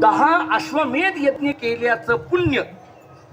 10 अश्वमेध यज्ञ केल्याचं पुण्य,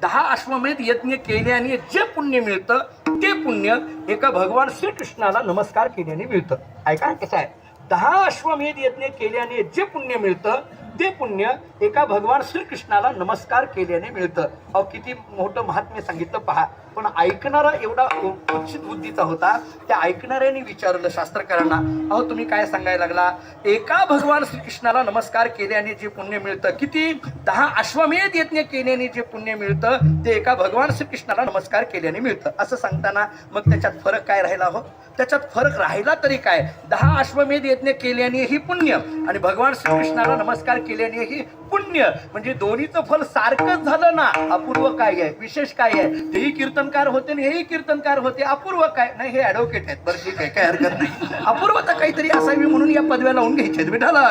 10 अश्वमेध यज्ञ केल्याने जे पुण्य मिळतं ते पुण्य एका भगवान श्रीकृष्णाला नमस्कार केल्याने मिळतं. ऐका कसं आहे, 10 अश्वमेध यज्ञ केल्याने जे पुण्य मिळतं ते पुण्य एका भगवान श्रीकृष्णाला नमस्कार केल्याने मिळतं. अहो किती मोठं महात्म्य सांगितलं पहा. पण ऐकणारा एवढा उच्चित बुद्धीचा होता, त्या ऐकणाऱ्याने विचारलं शास्त्रकारांना, अहो तुम्ही काय सांगायला लागला, एका भगवान श्रीकृष्णाला नमस्कार केल्याने जे पुण्य मिळतं, किती, 10 अश्वमेध यज्ञ केल्याने जे पुण्य मिळतं ते एका भगवान श्रीकृष्णाला नमस्कार केल्याने मिळतं असं सांगताना मग त्याच्यात फरक काय राहिला हो. त्याच्यात फरक राहिला तरी काय, 10 अश्वमेध यज्ञ केल्यानेही पुण्य आणि भगवान श्रीकृष्णाला नमस्कार केल्यानेही पुण्य, म्हणजे दोन्हीचं फल सारखंच झालं ना. अपूर्व काय आहे, विशेष काय आहे, तेही कीर्तनकार होते आणि हेही कीर्तनकार होते. अपूर्व काय नाही, हे ऍडव्होकेट आहेत, बरं ठीक आहे, काय हरकत नाही. अपूर्वता काहीतरी असावी म्हणून या पदव्या लावून घ्यायच्या. विठाला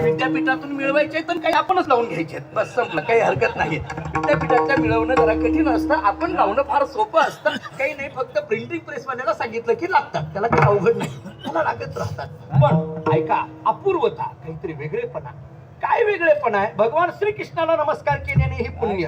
विद्यापीठातून मिळवायचे तर काही आपणच लावून घ्यायचे, बस संपलं, काही हरकत नाही. विद्यापीठातल्या मिळवणं जरा कठीण असतं, आपण लावणं फार सोपं असतं. काही नाही, फक्त प्रिंटिंग प्रेस वाल्याला सांगितलं की लागतात, त्याला काही अवघड नाही, त्याला लागत राहतात. पण ऐका, अपूर्वता काहीतरी वेगळेपणा. काय वेगळेपणा आहे, भगवान श्रीकृष्णाला नमस्कार केल्याने हे पुण्य,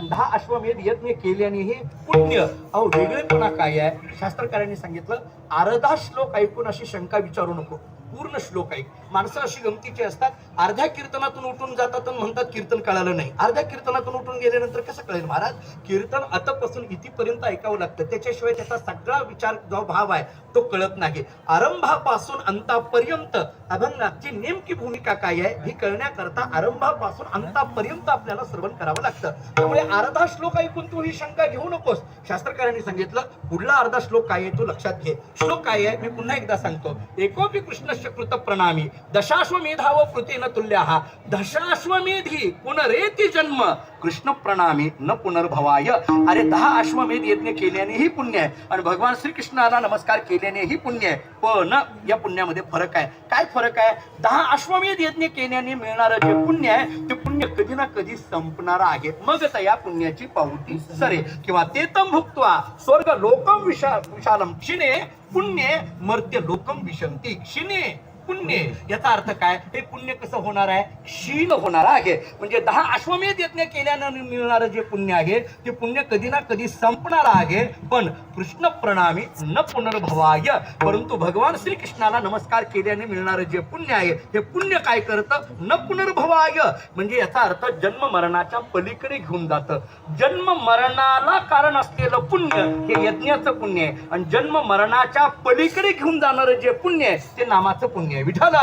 10 अश्वमेध यज्ञ केल्याने हे पुण्य. अहो वेगळेपणा काय आहे, शास्त्रकारांनी सांगितलं, अर्धा श्लोक ऐकून अशी शंका विचारू नको. पूर्ण श्लोक ऐक. माणसं अशी गमतीची असतात, अर्ध्या कीर्तनातून उठून जातात आणि म्हणतात कीर्तन कळालं नाही. अर्ध्या कीर्तनातून उठून गेल्यानंतर कसं कळेल महाराज? कीर्तन अतपासून इथपर्यंत ऐकावं लागतं, त्याच्याशिवाय त्याचा सगळा विचार जो भाव आहे तो कळत नाही. आरंभापासून अंतापर्यंत अभंगाची नेमकी भूमिका काय आहे ही कळण्याकरता आरंभापासून अंतापर्यंत आपल्याला श्रवण करावं लागतं. त्यामुळे अर्धा श्लोक ऐकून तू ही शंका घेऊ नकोस. शास्त्रकारांनी सांगितलं पुढला अर्धा श्लोक काय आहे तो लक्षात घे. श्लोक काय आहे मी पुन्हा एकदा सांगतो. एकोपी कृष्णस्य कृत प्रणामी दशाश्वमेधाव कृतेन तुल्यः दशाश्वमेधी पुनरेति जन्म कृष्ण प्रणामी न पुनर्भवाय. अरे 10 अश्वमेध यज्ञ केल्यानेही पुण्य आहे आणि भगवान श्रीकृष्णाला नमस्कार केल्यानेही पुण्य आहे. पण या पुण्यामध्ये फरक आहे. काय फरक आहे? 10 अश्वमेध यज्ञ केल्याने मिळणारं जे पुण्य आहे ते पुण्य कधी ना कधी संपणार आहे. मग या पुण्याची पावती सरे किंवा ते तम भुक्त्वा स्वर्ग लोकम विशालम क्षिणे पुण्य मर्त्य लोकम विशंती. क्षिणे पुण्य याचा अर्थ काय? हे पुण्य कसं होणार आहे? क्षीण होणार आहे. म्हणजे 10 अश्वमेध यज्ञ केल्यानं मिळणारं जे पुण्य आहे ते पुण्य कधी ना कधी संपणार आहे. पण कृष्ण प्रणामी न पुनर्भवाय, परंतु भगवान श्रीकृष्णाला नमस्कार केल्याने मिळणारं जे पुण्य आहे हे पुण्य काय करतं? न पुनर्भवाय. म्हणजे याचा अर्थ जन्म मरणाच्या पलीकडे घेऊन जातं. जन्म मरणाला कारण असलेलं पुण्य हे यज्ञाचं पुण्य आहे आणि जन्म मरणाच्या पलीकडे घेऊन जाणारं जे पुण्य आहे ते नामाचं पुण्य. विठाला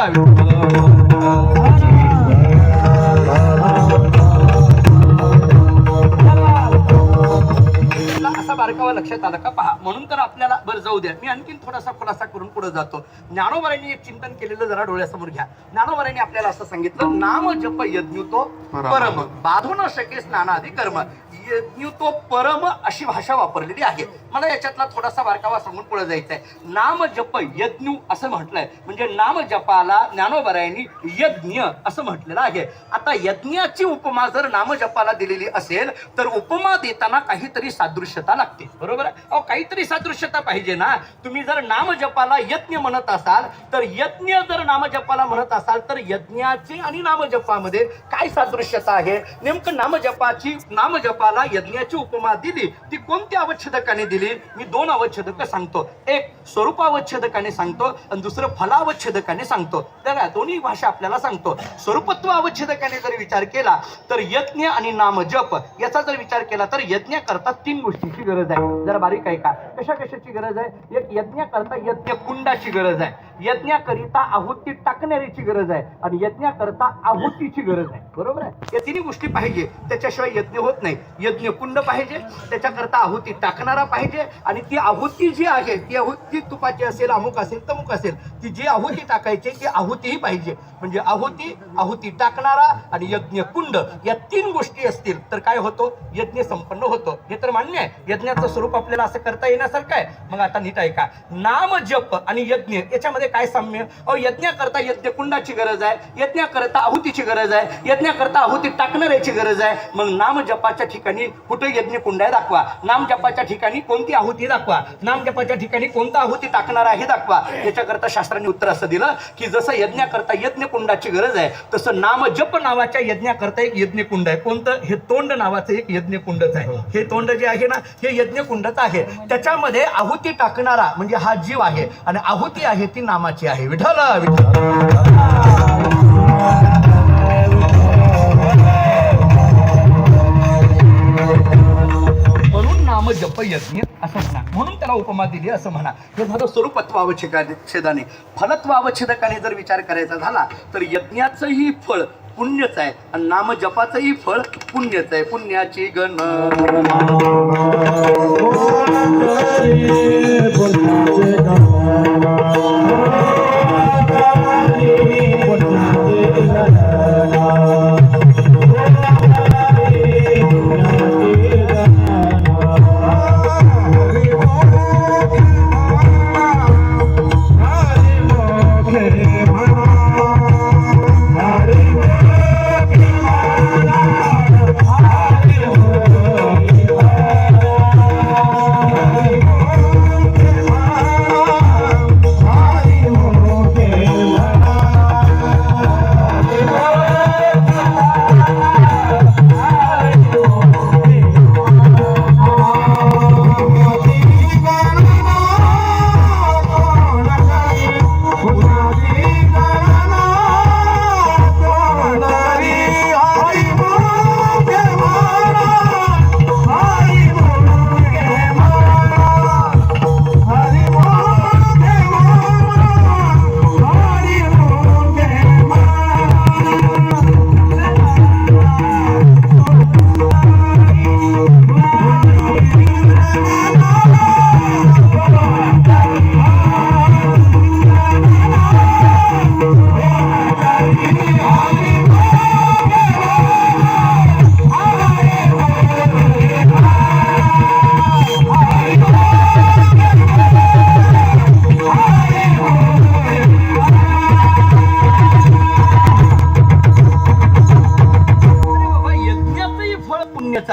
असा बारकावा लक्षात आला का? पहा, म्हणून तर आपल्याला बरं जाऊ द्या, मी आणखीन थोडासा खुलासा करून पुढे जातो. ज्ञानोबांनी एक चिंतन केलेलं जरा डोळ्यासमोर घ्या. ज्ञानोबांनी आपल्याला असं सांगितलं, नाम जप यज्ञुतो परम बाधू न शके स्नानादी कर्म. यज्ञुतो परम अशी भाषा वापरलेली आहे. मला याच्यातला थोडासा बारकावा सांगून पुढे जायचं आहे. नाम जप यज्ञ असं म्हटलंय म्हणजे नाम जपाला ज्ञानोबांनी यज्ञ असं म्हटलेलं आहे. आता यज्ञाची उपमा जर नाम जपाला दिलेली असेल तर उपमा देताना काहीतरी सादृश्यता लागते, बरोबर आहे? अहो, काहीतरी सादृश्यता पाहिजे ना. तुम्ही जर नाम जपाला यज्ञ म्हणत असाल तर यज्ञ जर नाम जपाला म्हणत असाल तर यज्ञाची आणि नाम जपामध्ये काय सादृश्यता आहे? नेमकं नाम जपाला यज्ञाची उपमा दिली ती कोणत्या अवच्छेदकाने दिली? मी 2 अवच्छेदक सांगतो. एक स्वरूपावच्छेदकाने सांगतो आणि दुसरं फलावच्छेदकाने सांगतो. बघा, दोन्ही भाषा आपल्याला सांगतो. स्वरूपत्व अवच्छेदकाने जर विचार केला तर यज्ञ आणि नाम जप याचा जर विचार केला तर यज्ञ करता 3 गोष्टीची गरज आहे. जरा बारीक आहे का? कशाची गरज आहे? एक यज्ञ करता यज्ञ कुंडाची गरज आहे, यज्ञाकरिता आहुती टाकणारीची गरज आहे आणि यज्ञाकरता आहुतीची गरज आहे, बरोबर आहे? या 3 गोष्टी पाहिजे, त्याच्याशिवाय यज्ञ होत नाही. यज्ञ कुंड पाहिजे, त्याच्याकरता आहुती टाकणारा पाहिजे आणि ती आहुती जी आहे ती आहुती तुपाची असेल, अमुक असेल, तमुक असेल, ती जी आहुती टाकायची ती आहुतीही पाहिजे. म्हणजे आहुती टाकणारा आणि यज्ञ कुंड या 3 गोष्टी असतील तर काय होतो? यज्ञ संपन्न होतो. हे तर मान्य आहे. यज्ञाचं स्वरूप आपल्याला असं करता येण्यासारखं आहे. मग आता नीट ऐका, नाम जप आणि यज्ञ याच्यामध्ये काय साम्य? अहो, यज्ञाकरता यज्ञ कुंडाची गरज आहे, यज्ञाकरता आहुतीची गरज आहे, यज्ञाकरता आहुती टाकणाऱ्याची गरज आहे. मग नाम जपाच्या ठिकाणी कुठे यज्ञ कुंड आहे दाखवा, नाम जपाच्या ठिकाणी कोणती आहुती दाखवा, नाम जपाच्या ठिकाणी कोणता आहुती टाकणार आहे दाखवा. याच्याकरता शास्त्रांनी उत्तर असं दिलं की जसं यज्ञाकरता यज्ञ कुंडाची गरज आहे तसं नाम जप नावाच्या यज्ञाकरता एक यज्ञ कुंड आहे. कोणतं? हे तोंड नावाचं एक यज्ञ कुंडच आहे. हे तोंड जे आहे ना हे यज्ञ कुंडच आहे. त्याच्यामध्ये आहुती टाकणारा म्हणजे हा जीव आहे आणि आहुती आहे ती नामाची आहे. विठ्ठल म्हणून नाम जप यज्ञ असं म्हणा, म्हणून त्याला उपमा दिली असं म्हणा. हे झालं स्वरूपत्वावच्छेदाने. फलत्वावच्छेदकाने जर विचार करायचा झाला तर यज्ञाचंही फळ पुण्यच आहे आणि नाम जपाचंही फळ पुण्यच आहे. पुण्याची गण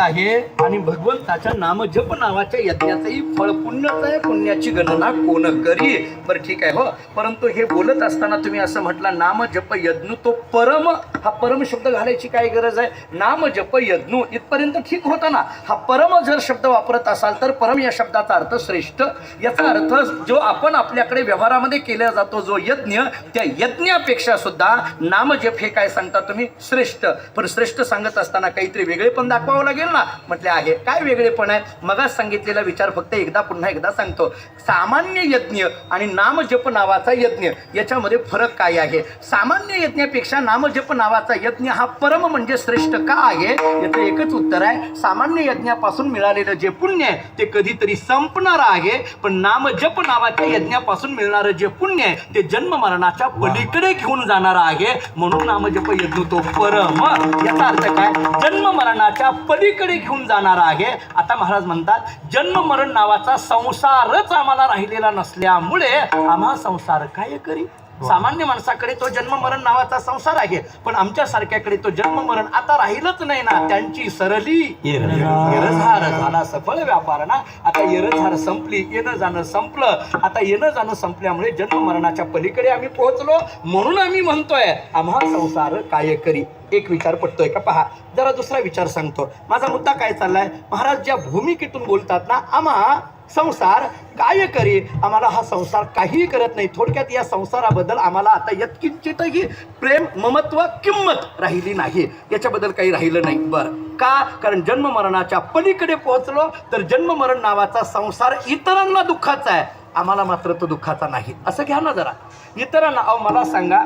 आहे आणि भगवंताच्या नामजप नावाच्या यज्ञाचंही फळ पुण्यच आहे. पुण्याची गणना कोण करी. बरं ठीक आहे हो, परंतु हे बोलत असताना तुम्ही असं म्हटलं नाम जप यज्ञ, तो परम, हा परम शब्द घालायची काय गरज आहे. नाम जप यज्ञ इथपर्यंत ठीक होता ना. हा परम जर शब्द वापरत असाल तर परम या शब्दाचा अर्थ श्रेष्ठ. याचा अर्थ जो आपण आपल्याकडे व्यवहारामध्ये केला जातो जो यज्ञ, त्या यज्ञापेक्षा सुद्धा नामजप हे काय सांगता तुम्ही, श्रेष्ठ. पण श्रेष्ठ सांगत असताना काहीतरी वेगळे पण दाखवावं लागेल ना. म्हटले आहे काय वेगळेपण आहे. मगाच सांगितलेला विचार फक्त पुन्हा एकदा सांगतो. सामान्य यज्ञ आणि नामजप नावाचा यज्ञ याच्यामध्ये फरक काय आहे. सामान्य यज्ञापेक्षा नामजप नावाचा यज्ञ हा परम म्हणजे श्रेष्ठ का आहे. याचं एकच उत्तर आहे, सामान्य यज्ञापासून मिळालेलं जे पुण्य आहे ते कधीतरी संपणार आहे. पण नामजप नावाच्या यज्ञापासून मिळणारं जे पुण्य आहे ते जन्म मरणाच्या पलीकडे घेऊन जाणार आहे. म्हणून नामजप यज्ञ तो परम. याचा अर्थ काय, जन्म मरणाच्या पलीकडे घेऊन जाणार आहे. आता महाराज म्हणतात जन्म मरण नावाचा संसारच आम्हाला राहिलेला नसल्यामुळे आम्हा संसार काय करी. सामान्य माणसाकडे तो जन्म मरण नावाचा संसार आहे, पण आमच्या सारख्याकडे तो जन्म मरण आता राहिलंच नाही ना. त्यांची सरली येरझार झाला सफळ व्यापार ना. आता येरझार संपली, येणं जाणं संपलं. आता येणं जाणं संपल्यामुळे जन्म मरणाच्या पलीकडे आम्ही पोहोचलो. म्हणून आम्ही म्हणतोय आम्हा संसार काय करी. एक विचार पटतोय का पहा. जरा दुसरा विचार सांगतो. माझा मुद्दा काय चाललाय, महाराज ज्या भूमिकेतून बोलतात ना, आम्हा संसार काय करी, आम्हाला हा संसार काहीही करत नाही. थोडक्यात या संसाराबद्दल आम्हाला आता यत्किंचितही प्रेम, ममत्व, किंमत राहिली नाही. याच्याबद्दल काही राहिलं नाही. बरं का, कारण जन्म मरणाच्या पलीकडे पोहोचलो तर जन्म मरण नावाचा संसार इतरांना दुःखाचा आहे, आम्हाला मात्र तो दुःखाचा नाही. असं घ्या ना जरा. इतरांना अहो मला सांगा,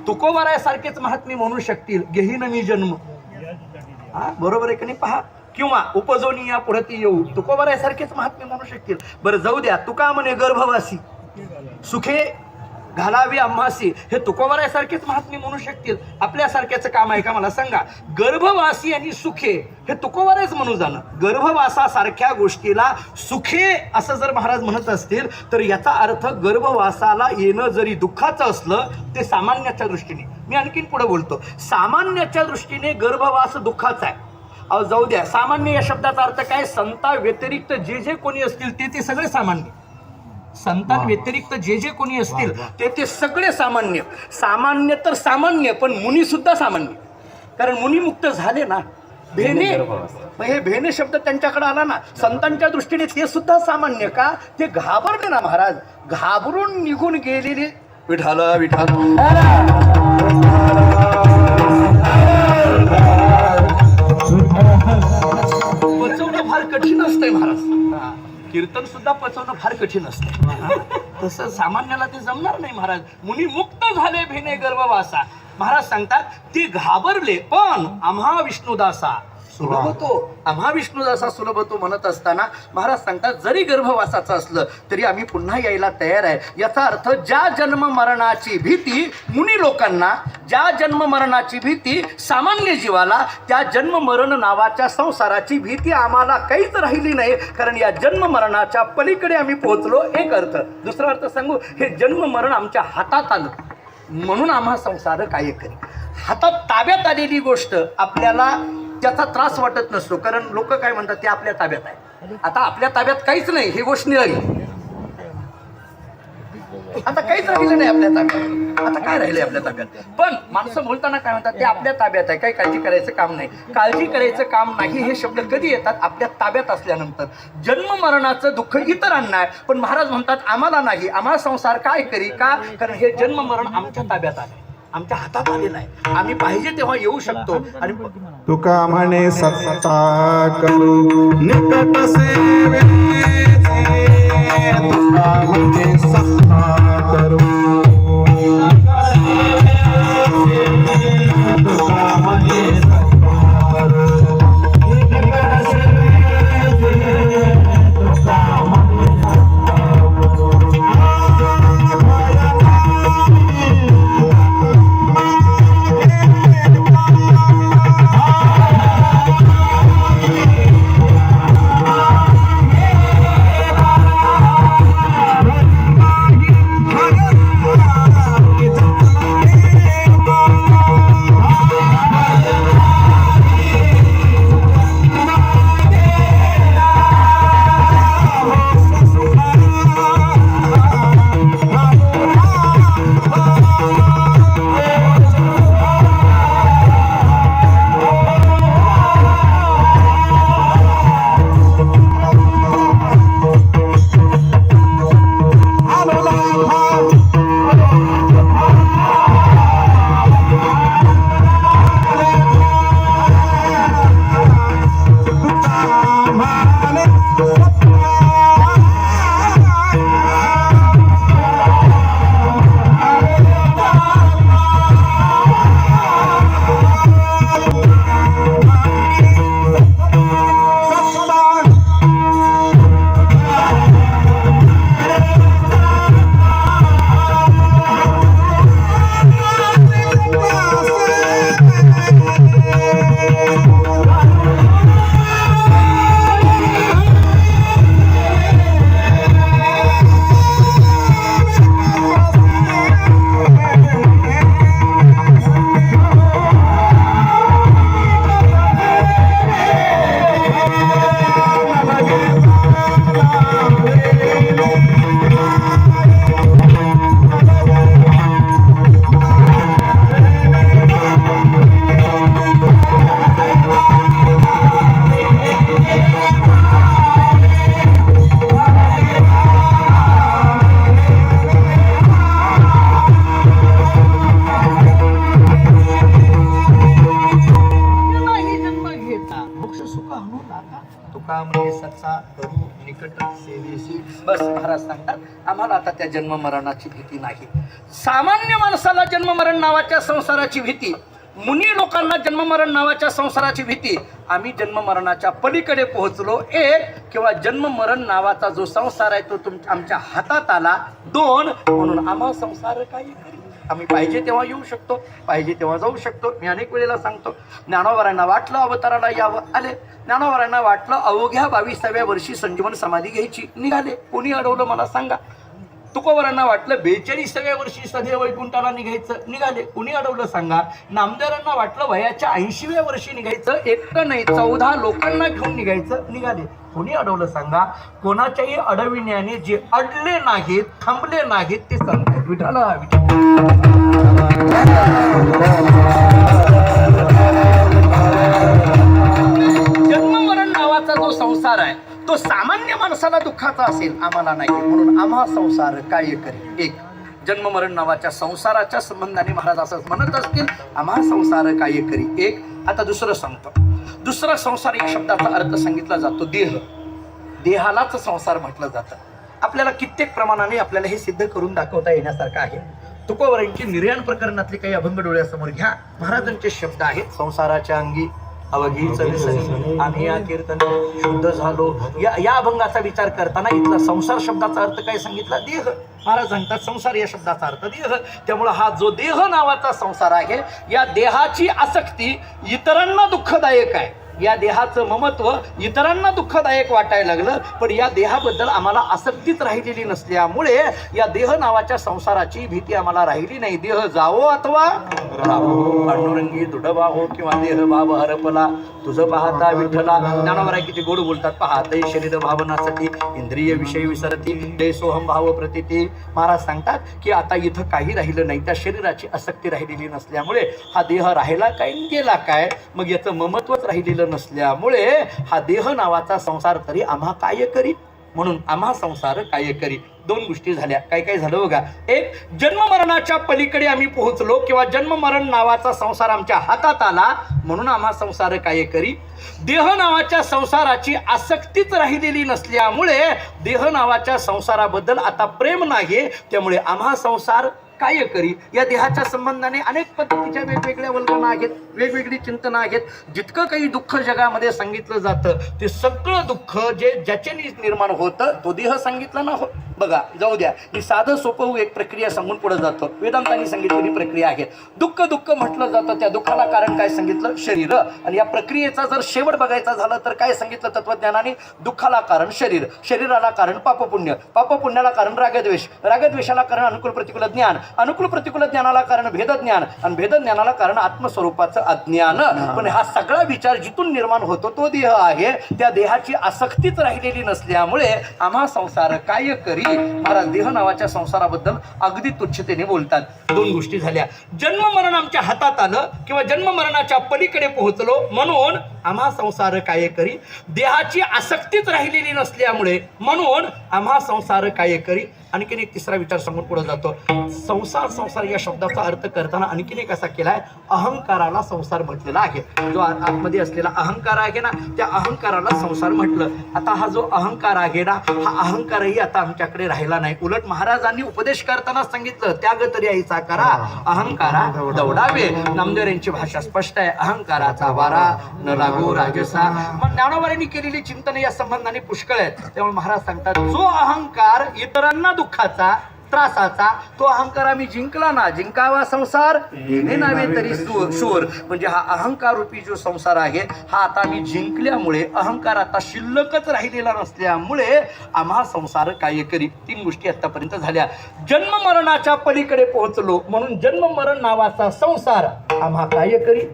तुकोबारायासारखेच महात्मे म्हणू शकतील घेईन मी जन्म, हा बरोबर आहे की नाही पहा. किंवा उपजोनी या पुढती येऊ, तुकोबारायासारखेच महात्मे म्हणू शकतील. बरं जाऊ द्या, तुका म्हणे गर्भवासी सुखे घालावी आम्हासी, हे तुकोबारायासारखेच महात्मे म्हणू शकतील. आपल्यासारख्याचं काम आहे का मला सांगा. गर्भवासी आणि सुखे हे तुकोबारायच म्हणू जाणं. गर्भवासासारख्या गोष्टीला सुखे असं जर महाराज म्हणत असतील तर याचा अर्थ गर्भवासाला येणं जरी दुःखाचं असलं ते सामान्याच्या दृष्टीने, मी आणखीन पुढे बोलतो, सामान्याच्या दृष्टीने गर्भवास दुःखाचा आहे. अहो जाऊ द्या, सामान्य या शब्दाचा अर्थ काय, संता व्यतिरिक्त जे जे कोणी असतील ते सगळे सामान्य. संतान व्यतिरिक्त जे जे कोणी असतील ते सगळे सामान्य. सामान्य तर सामान्य, पण मुनी सुद्धा सामान्य. कारण मुनी मुक्त झाले ना. भेने, हे भेने शब्द त्यांच्याकडे आला ना. संतांच्या दृष्टीने ते सुद्धा सामान्य का, ते घाबरले ना महाराज. घाबरून निघून गेलेले विठाल विठाल पचवणं फार कठीण असतंय महाराज. कीर्तन सुद्धा पचवणं फार कठीण असतं. तसं सामान्याला ते जमणार नाही महाराज. मुनी मुक्त झाले भेने गर्भवासा. महाराज सांगतात ते घाबरले, पण आम्हा विष्णुदासा सुलभ होतो, आम्हा विष्णुदासा सुलभ होतो म्हणत असताना महाराज सांगतात जरी गर्भवासाचं असलं तरी आम्ही पुन्हा यायला तयार आहे. याचा अर्थ ज्या जन्म मरणाची भीती मुनी लोकांना, ज्या जन्म मरणाची भीती सामान्य जीवाला, त्या जन्म मरण नावाच्या संसाराची भीती आम्हाला काहीच राहिली नाही. कारण या जन्म मरणाच्या पलीकडे आम्ही पोहोचलो. एक अर्थ. दुसरा अर्थ सांगू, हे जन्म मरण आमच्या हातात आलं म्हणून आम्हा संसार काय करी. हातात ताब्यात आलेली गोष्ट आपल्याला त्याचा त्रास वाटत नसतो. कारण लोक काय म्हणतात ते आपल्या ताब्यात आहे. आता आपल्या ताब्यात काहीच नाही, ही गोष्ट निघाली. आता काहीच राहिलं नाही आपल्या ताब्यात. आता काय राहिलंय आपल्या ताब्यात. पण माणसं बोलताना काय म्हणतात ते आपल्या ताब्यात आहे, काही काळजी करायचं काम नाही. काळजी करायचं काम नाही हे शब्द कधी येतात, आपल्या ताब्यात असल्यानंतर. जन्म मरणाचं दुःख इतरांना आहे, पण महाराज म्हणतात आम्हाला नाही. आम्हाला संसार काय करी का, कारण हे जन्म मरण आमच्या ताब्यात आहे, आमच्या हातात आलेलं आहे. आम्ही पाहिजे तेव्हा येऊ शकतो. आणि तुका म्हणे सत्ता करू निकट सेवेचे, तुका म्हणे सत्ता करू तुका म्हणे सत्ता करू निकट सेवेचे, तुका म्हणे Hare नाम सचा करू निकट सेवेसी. बस महाराज सांगतात आम्हाला आता त्या जन्म मरणाची भीती नाही. सामान्य माणसाला जन्म मरण नावाच्या संसाराची भीती, मुनी लोकांना जन्म मरण नावाच्या संसाराची भीती. आम्ही जन्म मरणाच्या पलीकडे पोहोचलो. एक, किंवा जन्म मरण नावाचा जो संसार आहे तो आमच्या हातात आला. दोन, म्हणून आम्हा संसार काही करी. आम्ही पाहिजे तेव्हा येऊ शकतो, पाहिजे तेव्हा जाऊ शकतो. मी अनेक वेळेला सांगतो, ज्ञानोबारांना वाटलं अवताराला यावं, आले. ज्ञानोबारांना वाटलं अवघ्या 22व्या वर्षी संजीवन समाधी घ्यायची, निघाले. कोणी अडवलं मला सांगा? तुकोबारांना वाटलं 42व्या वर्षी सदैव वैकुंठाला निघायचं, निघाले. कुणी अडवलं सांगा? नामदेवांना वाटलं वयाच्या 80व्या वर्षी निघायचं, एकटं नाही 14 लोकांना घेऊन निघायचं, निघाले. कोणी अडवलं सांगा? कोणाच्याही अडविण्याने जे अडले नाहीत, थांबले नाहीत ते सांगतात विठाला जन्म मरण नावाचा जो संसार आहे तो सामान्य माणसाला दुःखाचा असेल, आम्हाला नाही. म्हणून आम्हा संसार काय करी. एक, जन्म मरण नावाच्या संसाराच्या संबंधाने महाराज असं म्हणत असतील, आम्हा संसार काय करी. एक. आता दुसरं सांगतो. दुसरा संसार एक शब्दाचा अर्थ सांगितला जातो देह. देहालाच संसार म्हटलं जातं. आपल्याला कित्येक प्रमाणाने आपल्याला हे सिद्ध करून दाखवता येण्यासारखं आहे. तुकोबारांची निर्याण प्रकरणातले काही अभंग डोळ्यासमोर घ्या. महाराजांचे शब्द आहेत, संसाराच्या अंगी अवघीच व्यसनी आम्ही या कीर्तन शुद्ध झालो. या अभंगाचा विचार करताना इथला संसार शब्दाचा अर्थ काय सांगितला? देह. महाराज सांगतात संसार या शब्दाचा अर्थ देह. त्यामुळे हा जो देह नावाचा संसार आहे, या देहाची आसक्ती इतरांना दुःखदायक आहे. या देहाचं ममत्व इतरांना दुःखदायक वाटायला लागलं, पण या देहाबद्दल आम्हाला आसक्तीच राहिलेली नसल्यामुळे या देह नावाच्या संसाराची भीती आम्हाला राहिली नाही. देह जावो अथवा राहो, पांडुरंगी दुडबा हो किंवा देह भाव हरपला तुझं पाहता विठ्ठला. ज्ञानोबा किती गोड बोलतात पहा. ते शरीर भावनासाठी इंद्रिय विषय विसरती ते सोहम भाव प्रतिती. महाराज सांगतात की आता इथं काही राहिलं नाही, त्या शरीराची आसक्ती राहिलेली नसल्यामुळे हा देह राहिला काय गेला काय, मग याचं ममत्वच राहिलेलं नसल्यामुळे हा देह नावाचा संसार तरी आम्हा काय करी. म्हणून आम्हा संसार काय करी. दोन गोष्टी झाल्या. काय काय झालं बघा. एक, जन्म मरणाच्या पलीकडे आम्ही पोहोचलो किंवा जन्म मरण नावाचा संसार आमच्या हातात आला, म्हणून आम्हा संसार काय करी. देह नावाच्या संसाराची आसक्तीच राहिलेली नसल्यामुळे देह नावाच्या संसाराबद्दल आता प्रेम नाही, त्यामुळे आम्हा संसार काय करी. या देहाच्या संबंधाने अनेक पद्धतीच्या वेगवेगळ्या वल्गना आहेत, वेगवेगळी चिंतनं आहेत. जितकं काही दुःख जगामध्ये सांगितलं जातं ते सगळं दुःख जे ज्याच्याने निर्माण होतं तो देह सांगितला ना हो. बघा जाऊ द्या, मी साधं सोपं एक प्रक्रिया सांगून पुढे जातो. वेदांतांनी सांगितलेली प्रक्रिया आहे. दुःख दुःख म्हटलं जातं, त्या दुःखाला कारण काय सांगितलं? शरीर. आणि या प्रक्रियेचा जर शेवट बघायचा झाला तर काय सांगितलं तत्वज्ञानाने? दुःखाला कारण शरीर, शरीराला कारण पापपुण्य, पापपुण्याला कारण रागद्वेष, रागद्वेषाला कारण अनुकूल प्रतिकूल ज्ञान, अनुकूल प्रतिकूल ज्ञानाला कारण भेदज्ञान, आणि भेदज्ञानाला कारण आत्मस्वरूपाचं अज्ञान. पण हा सगळा विचार जिथून निर्माण होतो तो देह आहे. त्या देहाची आसक्तीच राहिलेली नसल्यामुळे आम्हा संसार काय करी. महाराज देह नावाच्या संसाराबद्दल अगदी तुच्छतेने बोलतात. दोन गोष्टी झाल्या. जन्म मरण आमच्या हातात आलं किंवा जन्म मरणाच्या पलीकडे पोहोचलो, म्हणून आम्हा संसार काय करी. देहाची आसक्तीच राहिलेली नसल्यामुळे म्हणून आम्हा संसार काय करी. आणखीन एक तिसरा विचार सांगून पुढे जातो. संसार संसार या शब्दाचा अर्थ करताना आणखीन एक असा केलाय, अहंकाराला संसार म्हटलेला आहे. जो आतमध्ये असलेला अहंकार आहे ना, त्या अहंकाराला संसार म्हटलं. आता हा जो अहंकार आहे ना, हा अहंकारही आता आमच्याकडे राहिला नाही. उलट महाराजांनी उपदेश करताना सांगितलं, त्याग तरी आईचा करा अहंकारा दौडावे. नामदेव यांची भाषा स्पष्ट आहे, अहंकाराचा वारा न लागो राजसा. मग ज्ञानोबांनी केलेली चिंतन या संबंधाने पुष्कळ आहेत. त्यामुळे महाराज सांगतात, जो अहंकार इतरांना दुःखाचा त्रासाचा तो अहंकार आम्ही जिंकला ना, जिंकावा संसार येणे नावे तरी शूर. म्हणजे हा अहंकार रूपी जो संसार आहे हा आता आम्ही जिंकल्यामुळे, अहंकार आता शिल्लकच राहिलेला नसल्यामुळे आम्हा संसार काय करी. तीन गोष्टी आतापर्यंत झाल्या. जन्म मरणाच्या पलीकडे पोहोचलो, म्हणून जन्म मरण नावाचा संसार आम्हा काय करी.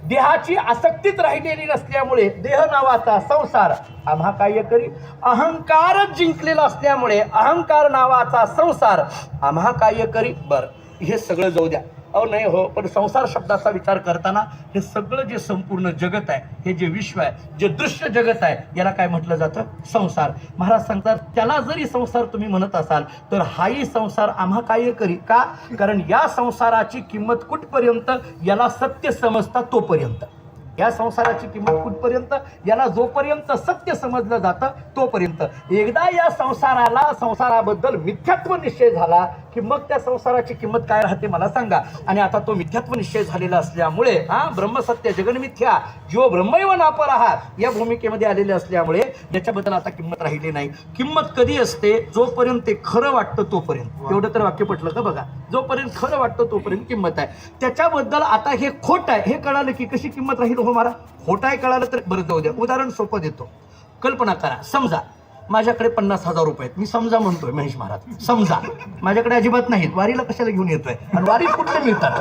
देहाची आसक्तीच राहिलेली नसल्यामुळे देह नावाचा संसार आम्हा काय करी. अहंकारच जिंकलेला असल्यामुळे अहंकार नावाचा संसार आम्हा काय करी. बर, हे सगळं जाऊ द्या. अहो नाही हो, पण संसार शब्दाचा विचार करताना हे सगळं जे संपूर्ण जगत आहे, हे जे विश्व आहे, जे दृश्य जगत आहे, याला काय म्हटलं जातं? संसार. महाराज सांगतात, त्याला जरी संसार तुम्ही म्हणत असाल तर हाही संसार आम्हा काय करी. का? कारण या संसाराची किंमत कुठपर्यंत, याला सत्य समजता तोपर्यंत. या संसाराची किंमत कुठपर्यंत, याला जोपर्यंत सत्य समजलं जातं तोपर्यंत. एकदा या संसाराबद्दल मिथ्यात्व निश्चय झाला की मग त्या संसाराची किंमत काय राहते मला सांगा. आणि आता तो मिथ्यात्व निश्चय झालेला असल्यामुळे ब्रह्मसत्य जगन्मिथ्या जीव ब्रह्मैव नापरः या भूमिकेमध्ये आलेले असल्यामुळे याच्याबद्दल आता किंमत राहिली नाही. किंमत कधी असते, जोपर्यंत ते खरं वाटतं तोपर्यंत. एवढं तर वाक्य पटलं का बघा, जोपर्यंत खरं वाटतं तोपर्यंत किंमत आहे. त्याच्याबद्दल आता हे खोट आहे हे कळालं की कशी किंमत राहील हो मारा. खोट आहे कळालं तर बरं जाऊ द्या. उदाहरण सोपं देतो. कल्पना करा, समजा माझ्याकडे 50,000 रुपये आहेत. मी समजा म्हणतोय महेश महाराज, समजा माझ्याकडे अजिबात नाहीत. वारीला कशाला घेऊन येतोय आणि वारीत कुठले मिळतात,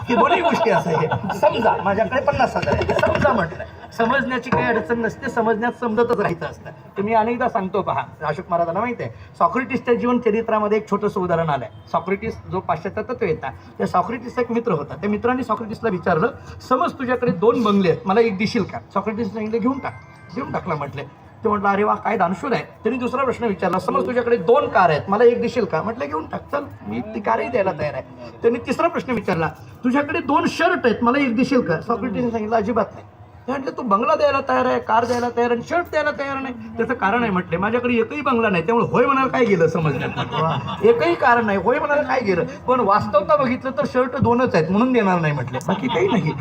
ही दोन्ही गोष्टी असायच्या. समजा माझ्याकडे 50,000 आहेत, समजा म्हटलंय. समजण्याची काही अडचण नसते, समजण्यात समजतच राहायचं असतं. तर मी अनेकदा सांगतो पहा, अशोक महाराजांना माहिती आहे, सॉक्रेटिसच्या जीवन चरित्रामध्ये एक छोटंसं उदाहरण आलंय. सॉक्रेटिस जो पाश्चात्य तत्ववेत्ता, त्या सॉक्रेटिसचा एक मित्र होता. त्या मित्रांनी सॉक्रेटिसला विचारलं, समज तुझ्याकडे 2 बंगले आहेत, मला एक देशील का? सॉक्रेटिस सांगितलं घेऊन टाक. घेऊन टाकला म्हटले. ते म्हटलं अरे वा काय दानशूर आहे. त्यांनी दुसरा प्रश्न विचारला, समज तुझ्याकडे 2 कार आहेत, मला एक देशील का? म्हटलं घेऊन टाक, चल मी ती कारही द्यायला तयार आहे. त्यांनी तिसरा प्रश्न विचारला, तुझ्याकडे 2 शर्ट आहेत, मला एक देशील का? सॉक्रेटिसने सांगितलं अजिबात नाही. म्हटलं तू बंगला द्यायला तयार आहे, कार द्यायला तयार आहे, शर्ट द्यायला तयार नाही. त्याचं कारण आहे म्हटले, माझ्याकडे एकही बंगला नाही, त्यामुळे होय म्हणायला काय गेलं समजण्यात. एकही कारण नाही, होय म्हणायला काय गेलं. पण वास्तवता बघितलं तर शर्ट 2च आहेत म्हणून देणार नाही म्हटले, बाकी काही नाही.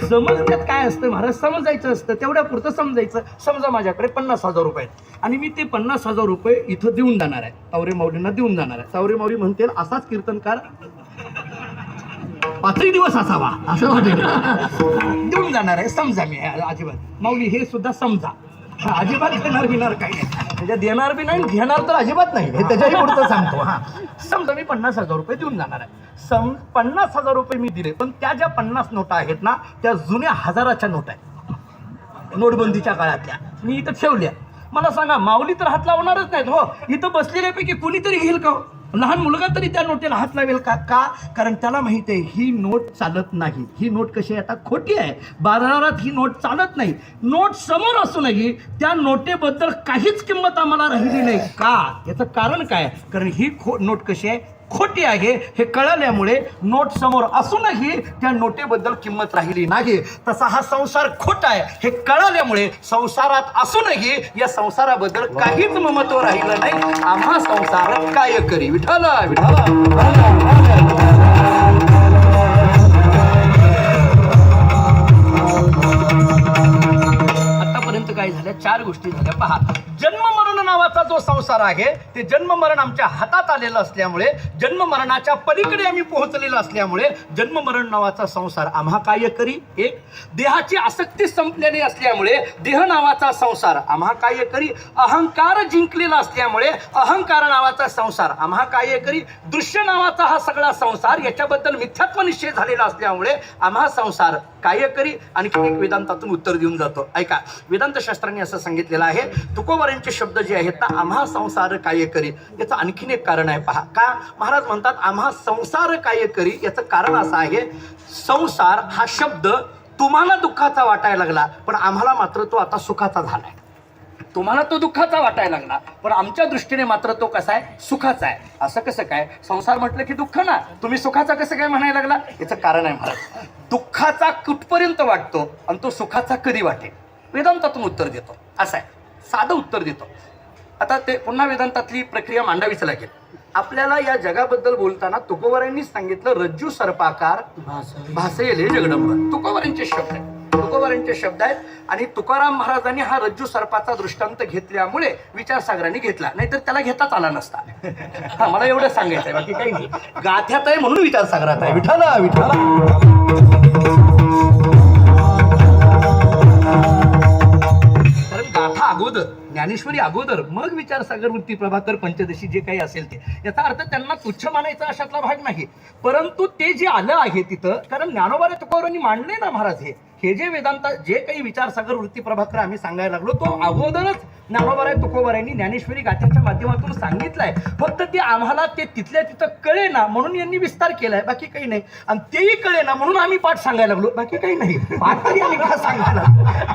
समजण्यात काय असतं महाराज, समजायचं असतं, तेवढ्या पुरतं समजायचं. समजा माझ्याकडे 50,000 रुपये आहेत आणि मी ते 50,000 रुपये इथं देऊन जाणार आहे, तावरे माऊलींना देऊन जाणार आहे. तावरे माऊली म्हणतील असाच कीर्तनकार 5 दिवस असावा असं वाटेल. देऊन जाणार आहे, समजा मी अजिबात माऊली हे सुद्धा समजा. अजिबात घेणार काही नाही, म्हणजे देणार बी नाही, घेणार तर अजिबात नाही, हे त्याच्याही पुढचं सांगतो. समजा मी 50,000 रुपये देऊन जाणार आहे. 50,000 रुपये मी दिले, पण त्या ज्या 50 नोटा आहेत ना, त्या जुन्या 1000च्या नोटा आहेत, नोटबंदीच्या काळातल्या, मी इथं ठेवल्या. मला सांगा, माऊली तर हात लावणारच नाहीत हो, इथं बसलेल्यापैकी कुणीतरी घेईल का? लहान मुलगा तरी त्या नोटेला हात लावेल का? कारण त्याला माहिती आहे ही नोट चालत नाही. ही नोट कशी आहे आता, खोटी आहे. बाजारात ही नोट चालत नाही. नोट समोर असूनही त्या नोटेबद्दल काहीच किंमत आम्हाला राहिली नाही. का? याचं कारण काय? कारण ही नोट कशी आहे, खोटी आहे हे कळल्यामुळे नोट समोर असूनही त्या नोटेबद्दल किंमत राहिली नाही. तसा हा संसार खोटा आहे हे कळल्यामुळे संसारात असूनही या संसाराबद्दल काहीच महत्त्व राहिलं नाही. आम्हा संसार काय करी. विठ्ठल आतापर्यंत काय झाल्या, 4 गोष्टी झाल्या पहा. जन्म मरण नावाचा जो संसार आहे ते जन्म मरण आमच्या हातात आलेलं असल्यामुळे, जन्म मरणाच्या पलीकडे आम्ही पोहोचलेलो असल्यामुळे जन्म मरण नावाचा संसार आम्हा काय करी. एक, देहाची आसक्ती संपलेली असल्यामुळे देह नावाचा संसार आम्हा काय करी. अहंकार जिंकलेला असल्यामुळे अहंकार नावाचा संसार आम्हा काय करी. दृश्य नावाचा हा सगळा संसार याच्याबद्दल मिथ्यात्व निश्चय झालेला असल्यामुळे आम्हा संसार काय करी. आणखी एक वेदांतातून उत्तर देऊन जातो. ऐका, वेदांत शास्त्रांनी असं सांगितलेलं आहे, तुकोबारांचे शब्द जे आहेत ना, आम्हा संसार काय करी, याचं आणखीन एक कारण आहे पहा. का महाराज म्हणतात आम्हा संसार काय करी, याचं कारण असं आहे, संसार हा शब्द तुम्हाला दुःखाचा वाटायला लागला, पण आम्हाला मात्र तो आता सुखाचा झालाय. तुम्हाला तो दुःखाचा वाटायला लागला, पण आमच्या दृष्टीने मात्र तो कसा आहे, सुखाचा आहे. असं कसं काय? संसार म्हटलं की दुःख ना, तुम्ही सुखाचा कसं काय म्हणायला लागला? याचं कारण आहे महाराज, दुःखाचा कुठपर्यंत वाटतो आणि तो सुखाचा कधी वाटेल. वेदांतातून उत्तर देतो. असं आहे, साधं उत्तर देतो. आता ते पुन्हा वेदांतातली प्रक्रिया मांडावीच लागेल. आपल्याला या जगाबद्दल बोलताना तुकोबारांनी सांगितलं, रज्जू सर्पाकार भासेल हे जगदंब. तुकोबारांचे शब्द आहेत, तुकोबारांचे शब्द आहेत. आणि तुकाराम महाराजांनी हा रज्जू सर्पाचा दृष्टांत घेतल्यामुळे विचारसागरांनी घेतला, नाहीतर त्याला घेताच आला नसता. मला एवढं सांगायचं आहे, बाकी काही नाही. गाथ्यात आहे म्हणून विचारसागरात आहे. विठाला विठाला गाथा अगोदर, ज्ञानेश्वरी अगोदर, मग विचारसागर वृत्ती प्रभाकर पंचदशी जे काही असेल ते. याचा अर्थ त्यांना तुच्छ मानायचा अशातला भाग नाही, परंतु ते जे आलं आहे तिथं, कारण ज्ञानोबा तुकोबारांनी मांडले ना महाराज, हे जे वेदांत जे काही विचारसागर वृत्ती प्रभाकर आम्ही सांगायला लागलो, तो अगोदरच ज्ञानोबराय तुकोबरायांनी ज्ञानेश्वरी गाथ्याच्या माध्यमातून सांगितलंय. फक्त ते आम्हाला ते तिथल्या तिथं कळे ना म्हणून यांनी विस्तार केलाय, बाकी काही नाही. आणि तेही कळे ना म्हणून आम्ही पाठ सांगायला लागलो, बाकी काही नाही. पाठ तरी आम्ही का सांगायला,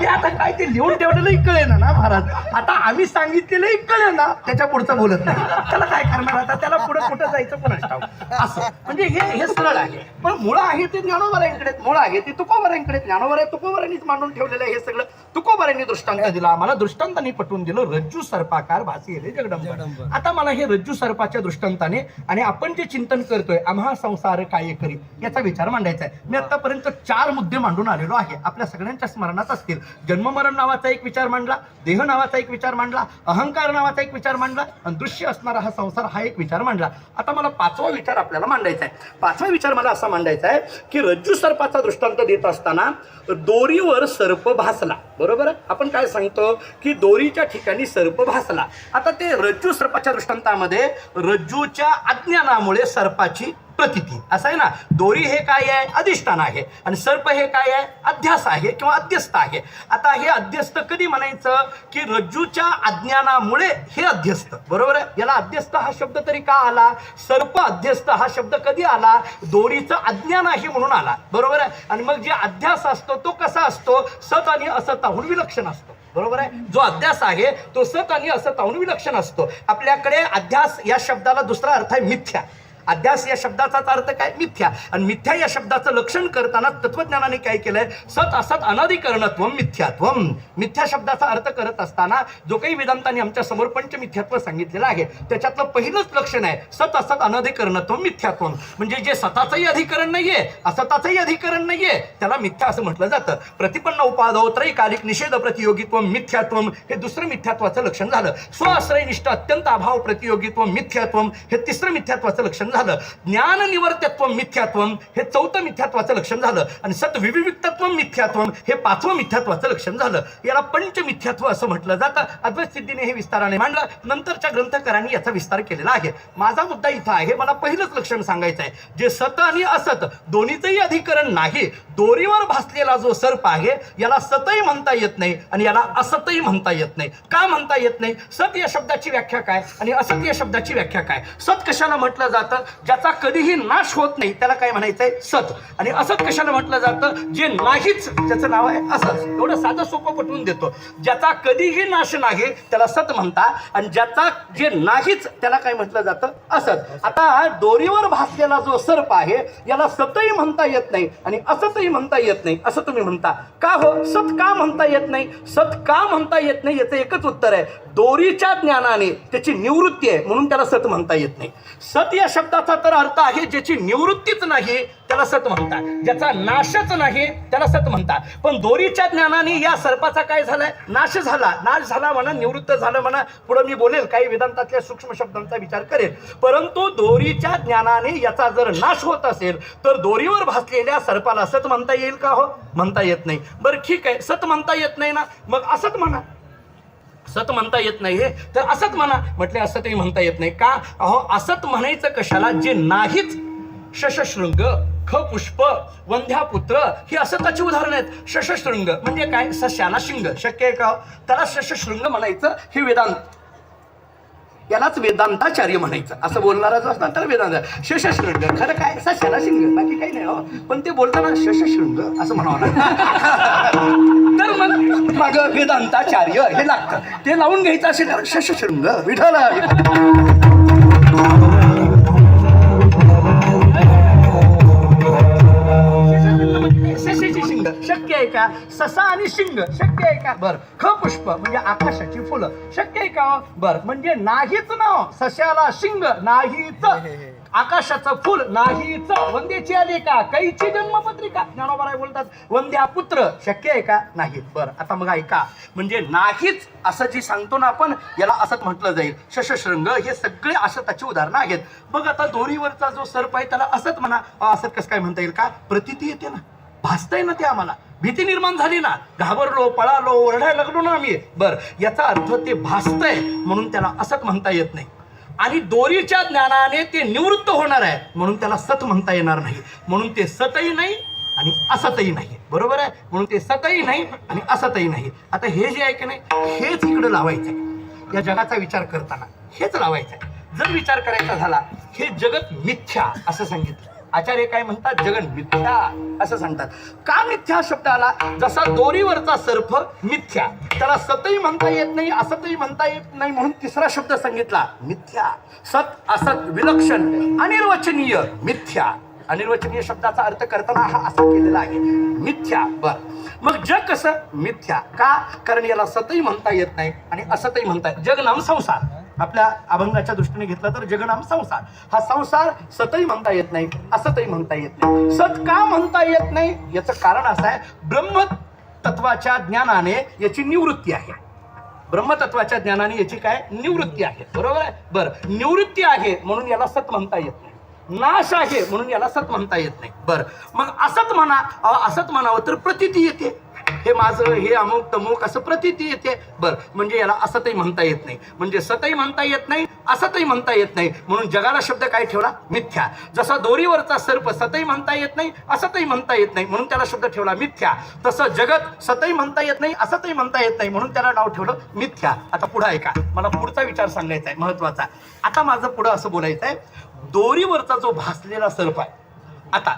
ते आता काय ते लिहून ठेवलेलंही कळे ना महाराज. आता आम्ही सांगितलेलंही कळे ना, त्याच्या पुढचं बोलत नाही. त्याला काय करणार आता, त्याला पुढे कुठं जायचं पण असं. म्हणजे हे सरळ आहे. पण मुळं आहे ते ज्ञानोबरायांकडे, मुळं आहे ते तुकोबरायांकडे. ज्ञानोबराय तुकोबरायांनीच मांडून ठेवलेलं आहे हे सगळं. तुकोबरायांनी दृष्टांत दिला आम्हाला, दृष्टांतांनी पटवून दिलं. रज्जू सर्पाकार भासी रे जगदंब. आता मला हे रज्जू सर्पाच्या दृष्टांताने आणि आपण जे चिंतन करतोय आम्हा संसार काय करी याचा विचार मांडायचा आहे. मी आतापर्यंत 4 मुद्दे मांडून आलेलो आहे, आपल्या सगळ्यांच्या स्मरणात असतील. जन्ममरण नावाचा एक विचार मांडला, देह नावाचा एक विचार मांडला, अहंकार नावाचा एक विचार मांडला आणि दृश्य असणारा हा संसार हा एक विचार मांडला. आता मला 5वा विचार आपल्याला मांडायचा आहे. 5वा विचार मला असा मांडायचा आहे की रज्जू सर्पाचा दृष्टांत देत असताना दोरीवर सर्प भासला. बरोबर आहे, आपण काय सांगतो की दोरीच्या ठिकाणी सर्प भासला. आता ते रज्जू सर्पाच्या दृष्टांतामध्ये रज्जूच्या अज्ञानामुळे सर्पाची प्रतीती असं आहे ना. दोरी हे काय आहे, अधिष्ठान आहे. आणि सर्प हे काय आहे, अध्यास आहे किंवा अध्यस्त आहे. आता हे अध्यस्त कधी म्हणायचं की रज्जूच्या अज्ञानामुळे हे अध्यस्त. बरोबर आहे, याला अध्यस्त हा शब्द तरी का आला, सर्प अध्यस्त हा शब्द कधी आला, दोरीचं अज्ञान आहे म्हणून आला. बरोबर आहे. आणि मग जे अध्यास असतो तो कसा असतो, सत आणि असताहून विलक्षण असतो. बरोबर आहे, जो अध्यास आहे तो सत आणि असताहून विलक्षण असतो. आपल्याकडे अध्यास या शब्दाला दुसरा अर्थ आहे मिथ्या. अध्यास या शब्दाचाच अर्थ काय, मिथ्या. आणि मिथ्या या शब्दाचं लक्षण करताना तत्वज्ञानाने काय केलंय, सत असत अनादिकरणत्व मिथ्यात्वम. मिथ्या शब्दाचा अर्थ करत असताना जो काही वेदांतांनी आमच्या समोर पंचमिथ्यात्व सांगितलेलं आहे त्याच्यातलं पहिलंच लक्षण आहे सत असत अनादिकरणत्व मिथ्यात्वम. म्हणजे जे सताचंही अधिकरण नाहीये असताचंही अधिकरण नाहीये त्याला मिथ्या असं म्हटलं जातं. प्रतिपन्न उपादो त्रैकालिक निषेध प्रतियोगित्व मिथ्यात्वम हे दुसरं मिथ्यात्वाचं लक्षण झालं. स्वआश्रयनिष्ठ अत्यंत अभाव प्रतियोगित्व मिथ्यात्वम हे तिसरं मिथ्यात्वाचं लक्षण झालं. ज्ञान निवर्त्यत्व मिथ्यात्वम हे 4थं मिथ्यात्वाचं लक्षण झालं. आणि सत विविक्तत्व मिथ्यात्वम हे 5वं मिथ्यात्वाचं लक्षण झालं. याला पंचमिथ्यात्व असं म्हटलं जातं. अद्वैत सिद्धीने हे विस्ताराने मांडलं, नंतरच्या ग्रंथकारांनी याचा विस्तार केलेला आहे. माझा मुद्दा इथं आहे, मला पहिलंच लक्षण सांगायचं आहे, जे सत आणि असत दोन्हीचंही अधिकरण नाही. दोरीवर भासलेला जो सर्प आहे याला सतही म्हणता येत नाही आणि याला असतही म्हणता येत नाही. का म्हणता येत नाही, सत या शब्दाची व्याख्या काय आणि असत या शब्दाची व्याख्या काय. सत कशाला म्हटलं जातं, ज्याचा कधीही नाश होत नाही त्याला काय म्हणायचंय, सत. आणि असत कशाला म्हटलं जातं, जे नाहीच त्याचं नाव आहे असत. एवढं साधं सोपं पटवून देतो. ज्याचा कधीही नाश नाही त्याला सत म्हणता आणि ज्याचा जे नाहीच त्याला काय म्हटलं जातं, असत. आता दोरीवर भासलेला जो सर्प आहे याला सतही म्हणता येत नाही आणि असतही म्हणता येत नाही असं तुम्ही म्हणता. का हो, सत का म्हणता येत नाही, सत का म्हणता येत नाही याचं एकच उत्तर आहे, दोरीच्या ज्ञानाने त्याची निवृत्ती आहे म्हणून त्याला सत म्हणता येत नाही. सत या शब्दाचा तर अर्थ आहे ज्याची निवृत्तीच नाही त्याला सत म्हणतात, ज्याचा नाशच नाही त्याला सत म्हणतात. पण दोरीच्या ज्ञानाने या सर्पाचा काय झालाय, नाश झाला. नाश झाला म्हणा, निवृत्त झालं म्हणा, पुढे मी बोलेल, काही वेदांतातल्या सूक्ष्म शब्दांचा विचार करेल. परंतु दोरीच्या ज्ञानाने याचा जर नाश होत असेल तर दोरीवर भासलेल्या सर्पाला सत म्हणता येईल का, हो म्हणता येत नाही. बरं ठीक आहे, सत म्हणता येत नाही ना, मग असत म्हणा. सत म्हणता येत नाही हे तर असत म्हणा. म्हटले असतही म्हणता येत नाही का, अहो असत म्हणायचं कशाला, जे नाहीच. शशशृंग, ख पुष्प, वंध्यापुत्र ही असताची उदाहरणं आहेत. शशशृंग म्हणजे काय, सस्याला शिंग. शक्य आहे का, त्याला शशशृंग म्हणायचं हे वेदांत, यालाच वेदांताचार्य म्हणायचं. असं बोलणाराच असतात तर वेदांत. शशशृंग खरं काय, सस्याला शिंग, बाकी काही नाही हो. पण ते बोलताना शशशृंग असं म्हणावं लागतं. तर मग वेदांताचार्य हे लागतं, ते लावून घ्यायचं असेल तर शशशृंग विठ्ठल. शक्य आहे का, ससा आणि शिंग शक्य आहे का, बर. ख पुष्प म्हणजे आकाशाची फुलं शक्य आहे का, बर. म्हणजे नाहीच नाव, सस्याला शिंग नाहीच, आकाशाचं फुल नाहीच, वंद्याची आली का, कैची जन्मपत्रिका, ज्ञानोबराय बोलतात वंद्या पुत्र शक्य आहे का, नाही. बर आता मग ऐका, म्हणजे नाहीच असं जे सांगतो ना आपण याला असत म्हटलं जाईल. शशशृंग हे सगळे असताची उदाहरणं आहेत. मग आता दोरीवरचा जो सर्प आहे त्याला असत म्हणा. असत कसं काय म्हणता येईल का, प्रतीती येते ना, भासतंय ना ते, आम्हाला भीती निर्माण झाली ना, घाबरलो, पळालो, ओरडायला लागलो ना आम्ही. बर याचा अर्थ ते भासतंय म्हणून त्याला असत म्हणता येत नाही. आणि दोरीच्या ज्ञानाने ते निवृत्त होणार आहे म्हणून त्याला सत म्हणता येणार नाही. म्हणून ते सतही नाही आणि असतही नाही. बरोबर आहे. म्हणून ते सतही नाही आणि असतही नाही. आता हे जे आहे की नाही, हेच इकडं लावायचं आहे. या जगाचा विचार करताना हेच लावायचं आहे. जर विचार करायचा झाला, हे जगत मिथ्या असं सांगितलं. आचार्य काय म्हणतात? जगन मिथ्या असं सांगतात. का मिथ्या शब्द आला? जसा दोरीवरचा सर्प मिथ्या, त्याला सतही म्हणता येत नाही, असतही म्हणता येत नाही, म्हणून तिसरा शब्द सांगितला मिथ्या. सत असत विलक्षण अनिर्वचनीय मिथ्या. अनिर्वचनीय शब्दाचा अर्थ करताना हा असा केलेला आहे, मिथ्या. बर, मग जग कसं मिथ्या? का? कारण याला सतही म्हणता येत नाही आणि असतही म्हणता येत. जग नाम संसार आपल्या अभंगाच्या दृष्टीने घेतला तर जग नाम संसार. हा संसार सतही म्हणता येत नाही, असतही म्हणता येत नाही. सत का म्हणता येत नाही? याचं कारण असं आहे, ब्रह्मतत्वाच्या ज्ञानाने याची निवृत्ती आहे. ब्रह्मतत्वाच्या ज्ञानाने याची काय निवृत्ती आहे. बरोबर आहे. बरं, निवृत्ती आहे म्हणून याला सत म्हणता येत नाही. नाश आहे म्हणून याला सत म्हणता येत नाही. बरं, मग असत म्हणा. असत म्हणावं तर प्रतीती येते. हे माझं, हे अमुक तमुक असं प्रतीती येते. बरं, म्हणजे याला असतही म्हणता येत नाही. म्हणजे सतही म्हणता येत नाही, असतही म्हणता येत नाही. म्हणून जगाला शब्द काय ठेवला? मिथ्या. जसा दोरीवरचा सर्प सतही म्हणता येत नाही, असतही म्हणता येत नाही, म्हणून त्याला शब्द ठेवला मिथ्या. तसं जगत सतही म्हणता येत नाही, असतही म्हणता येत नाही, म्हणून त्याला नाव ठेवलं मिथ्या. आता पुढं ऐका, मला पुढचा विचार सांगायचा आहे महत्वाचा. आता माझं पुढं असं बोलायचं आहे, दोरीवरचा जो भासलेला सर्प आहे, आता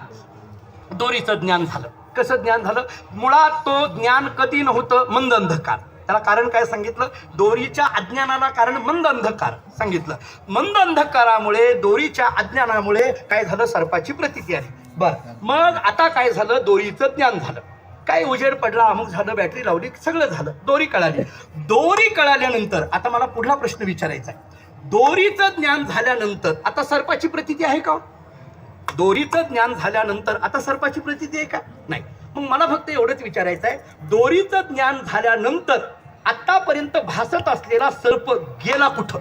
दोरीचं ज्ञान झालं. कसं ज्ञान झालं? मुळात तो ज्ञान कधी नव्हतं, मंद अंधकार. त्याला कारण काय सांगितलं? दोरीच्या अज्ञानाला कारण मंद अंधकार सांगितलं. मंद अंधकारामुळे, दोरीच्या अज्ञानामुळे काय झालं? सर्पाची प्रतीती आली. बरं, मग आता काय झालं? दोरीचं ज्ञान झालं. काय उजेड पडला, अमुक झालं, बॅटरी लावली, सगळं झालं, दोरी कळाली. दोरी कळाल्यानंतर आता मला पुढला प्रश्न विचारायचा आहे, दोरीचं ज्ञान झाल्यानंतर आता सर्पाची प्रतीती आहे का? दोरीचं ज्ञान झाल्यानंतर आता सर्पाची प्रतीती आहे का? नाही. मग मला फक्त एवढंच विचारायचं आहे, दोरीचं ज्ञान झाल्यानंतर आतापर्यंत भासत असलेला सर्प गेला कुठं?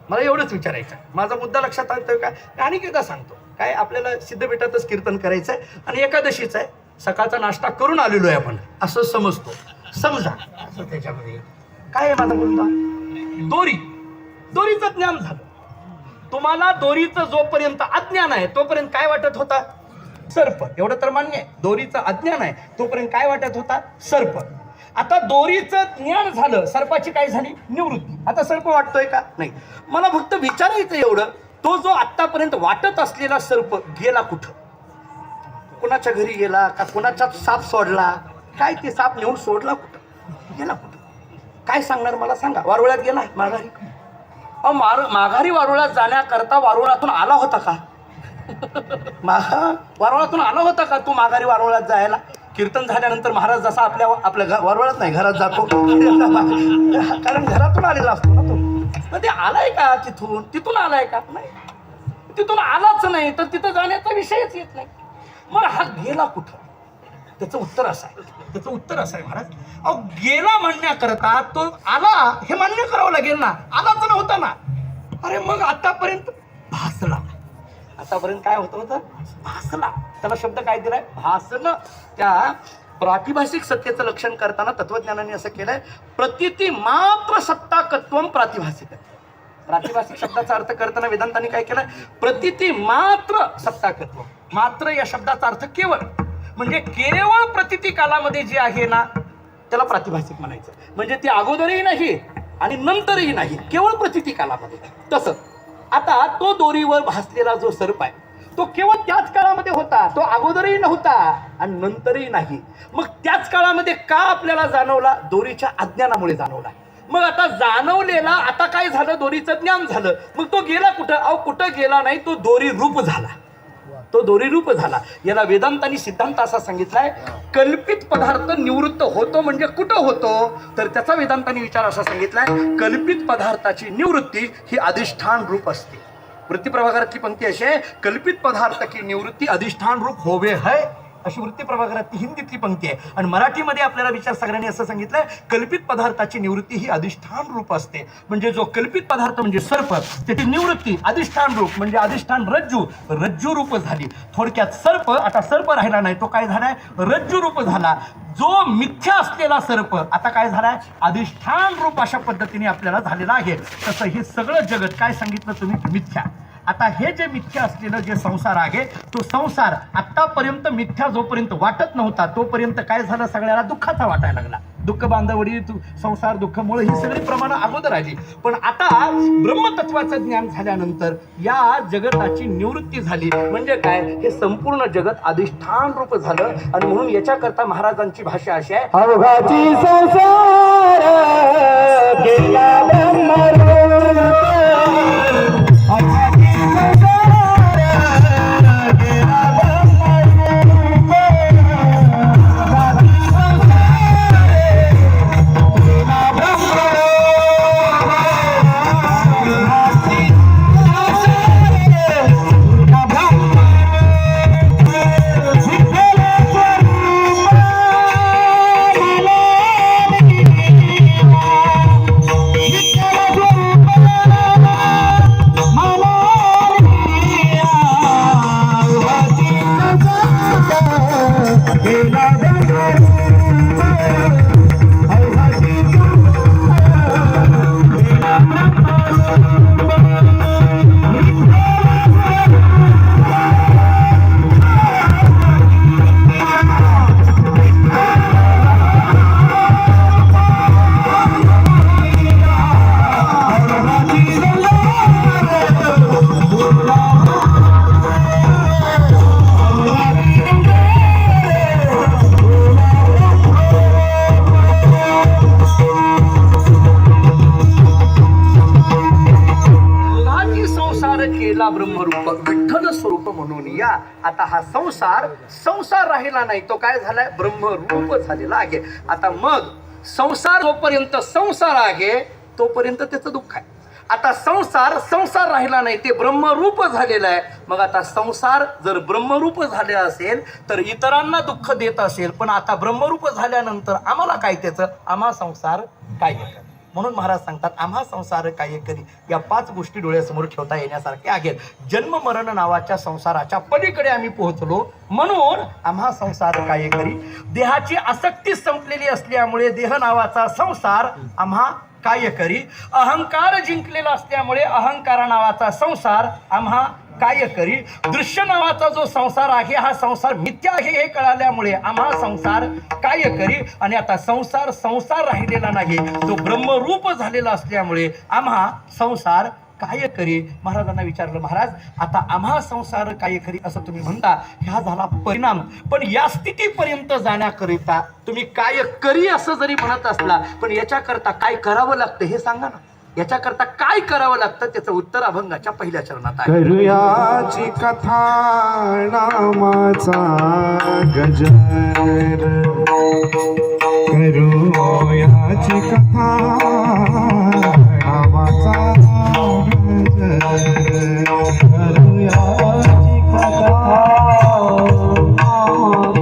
मला एवढंच विचारायचं आहे. माझा मुद्दा लक्षात आणतोय का? आणि एकदा सांगतो, काय आपल्याला सिद्धपीठातच कीर्तन करायचं आहे आणि एकादशीच आहे, सकाळचा नाश्ता करून आलेलो आहे आपण असं समजतो. समजा असं त्याच्यामध्ये काय आहे माझा मुद्दा? दोरीचं ज्ञान झालं. तुम्हाला दोरीचं जोपर्यंत अज्ञान आहे तोपर्यंत काय वाटत होता? सर्प. एवढं तर मान्य आहे. दोरीचं अज्ञान आहे तोपर्यंत काय वाटत होता? सर्प. आता दोरीचं ज्ञान झालं, सर्पाची काय झाली? निवृत्ती. आता सर्प वाटतोय का? नाही. मला फक्त विचारायचं एवढं, तो जो आतापर्यंत वाटत असलेला सर्प गेला कुठं? कुणाच्या घरी गेला का? कुणाचा साप सोडला? काय ते साप नेऊन सोडला कुठं? गेला कुठं? काय सांगणार मला सांगा? वारुळ्यात गेला माघारी? माघारी वारुळात जाण्याकरता वारुळातून आला होता का? वारुळातून आला होता का तू माघारी वारुळात जायला? कीर्तन झाल्यानंतर महाराज जसा आपल्या वारुळात नाही घरात जातो, कारण घरातून आलेला असतो ना तो. मग ते आलाय का तिथून आलाय का? नाही, तिथून आलाच नाही तर तिथं जाण्याचा विषयच येत नाही. मग हा गेला कुठं? त्याचं उत्तर असं आहे महाराज, अहो गेला म्हणण्याकरता तो आला हे मान्य करावं लागेल ना. आलाच नव्हता ना. अरे मग आतापर्यंत भासला. आतापर्यंत काय होतं? भासला. त्याला शब्द काय दिलाय? भासलं. त्या प्रातिभाषिक सत्तेचं लक्षण करताना तत्वज्ञानाने असं केलंय, प्रतीती मात्र सत्ताकत्वम प्रातिभाषिक. प्रातिभाषिक शब्दाचा अर्थ करताना वेदांतांनी काय केलंय? प्रतीती मात्र सत्ताकत्व. मात्र या शब्दाचा अर्थ केवळ, म्हणजे केवळ प्रतीती कालामध्ये जे आहे ना त्याला प्रातिभाषिक म्हणायचं. म्हणजे ती अगोदरही नाही आणि नंतरही नाही, केवळ प्रतीती कालामध्ये. तसं आता तो दोरीवर भासलेला जो सर्प आहे तो केवळ त्याच काळामध्ये होता, तो अगोदरही नव्हता आणि नंतरही नाही. मग त्याच काळामध्ये का आपल्याला जाणवला? दोरीच्या अज्ञानामुळे जाणवला. मग आता जाणवलेला आता काय झालं? दोरीचं ज्ञान झालं. मग तो गेला कुठं? अहो कुठं गेला नाही, तो दोरी रूप झाला. तो दोरी रूप झाला. याला वेदांतांनी सिद्धांत असा सांगितलाय, कल्पित पदार्थ निवृत्त होतो म्हणजे कुठं होतो? तर त्याचा वेदांतांनी विचार असा सांगितलाय, कल्पित पदार्थाची निवृत्ती ही अधिष्ठान रूप असते. वृत्ती प्रभाकरातली पंक्ती अशी आहे, कल्पित पदार्थ की निवृत्ती अधिष्ठान रूप होवे है, अशी वृत्ती प्रभाकरातली हिंदीतली पंक्ती आहे. आणि मराठीमध्ये आपल्याला विचार सागरांनी असं सांगितलंय, कल्पित पदार्थाची निवृत्ती ही अधिष्ठान रूप असते. म्हणजे जो कल्पित पदार्थ म्हणजे सर्प, त्याची निवृत्ती अधिष्ठान रूप म्हणजे अधिष्ठान रज्जू रूप झाली. थोडक्यात सर्प आता सर्प राहिला नाही, तो काय झालाय? रज्जू रूप झाला. जो मिथ्या असलेला सर्प आता काय झालाय? अधिष्ठान रूप अशा पद्धतीने आपल्याला झालेला आहे. तसं हे सगळं जगत काय सांगितलं तुम्ही? मिथ्या. आता हे जे मिथ्या असलेलं जे संसार आहे तो संसार आतापर्यंत मिथ्या जोपर्यंत वाटत नव्हता तोपर्यंत काय झालं, सगळ्याला दुःखाचा वाटायला लागला. दुःख बांधवडी संसार दुःखमुळे ही सगळी प्रमाणं अगोदर आली. पण आता ब्रह्मतत्वाचं ज्ञान झाल्यानंतर या जगताची निवृत्ती झाली. म्हणजे काय, हे संपूर्ण जगत अधिष्ठान रूप झालं. आणि म्हणून याच्याकरता महाराजांची भाषा अशी आहे, अवघाची संसार गेला ब्रह्मरूप. अवघाची संसार गेला ब्रह्मरूप. अवघाची संसार गेला ब्रह्मरूप. अवघाची संसार गेला ब्रह्मरूप. विठ्ठलाचं रूप मला केला ब्रह्मरूप विठ्ठल स्वरूप म्हणून या. आता हा संसार राहिला नाही, तो काय झालाय, ब्रह्मरूप झालेला आहे. आता मग संसार जोपर्यंत संसार आहे तोपर्यंत त्याचं दुःख आहे. आता संसार राहिला नाही, ते ब्रह्मरूप झालेलं आहे. मग आता संसार जर ब्रह्मरूप झाले असेल तर इतरांना दुःख देत असेल, पण आता ब्रह्मरूप झाल्यानंतर आम्हाला काय त्याचं, आम्हा संसार काय करी. म्हणून महाराज सांगतात, आम्हा संसार काय करी. या 5 गोष्टी डोळ्यासमोर ठेवता येण्यासारख्या आहेत. जन्म मरण नावाच्या संसाराच्या पलीकडे आम्ही पोहोचलो, म्हणून आम्हा संसार काय करी. देहाची आसक्ती संपलेली असल्यामुळे देह नावाचा संसार आम्हा काय करी. अहंकार जिंकलेला असल्यामुळे अहंकार नावाचा संसार आम्हा काय करी. दृश्य नावाचा जो संसार आहे हा संसार मिथ्या आहे हे कळाल्यामुळे आम्हा संसार काय करी. आणि आता संसार राहिलेला नाही, तो ब्रह्मरूप झालेला असल्यामुळे आम्हा संसार काय करी. महाराजांना विचारलं, महाराज आता आम्हा संसार काय करी असं तुम्ही म्हणता, ह्या झाला परिणाम. पण या स्थितीपर्यंत जाण्याकरिता तुम्ही काय करी असं जरी म्हणत असला, पण याच्याकरता काय करावं लागतं हे सांगा ना. याच्याकरता काय करावं लागतं त्याचं उत्तर अभंगाच्या पहिल्या चरणात आहे. करूयाची कथा नामाचा गजर. करूयाची कथा नामाचा गजर. करूयाची कथा नामाचा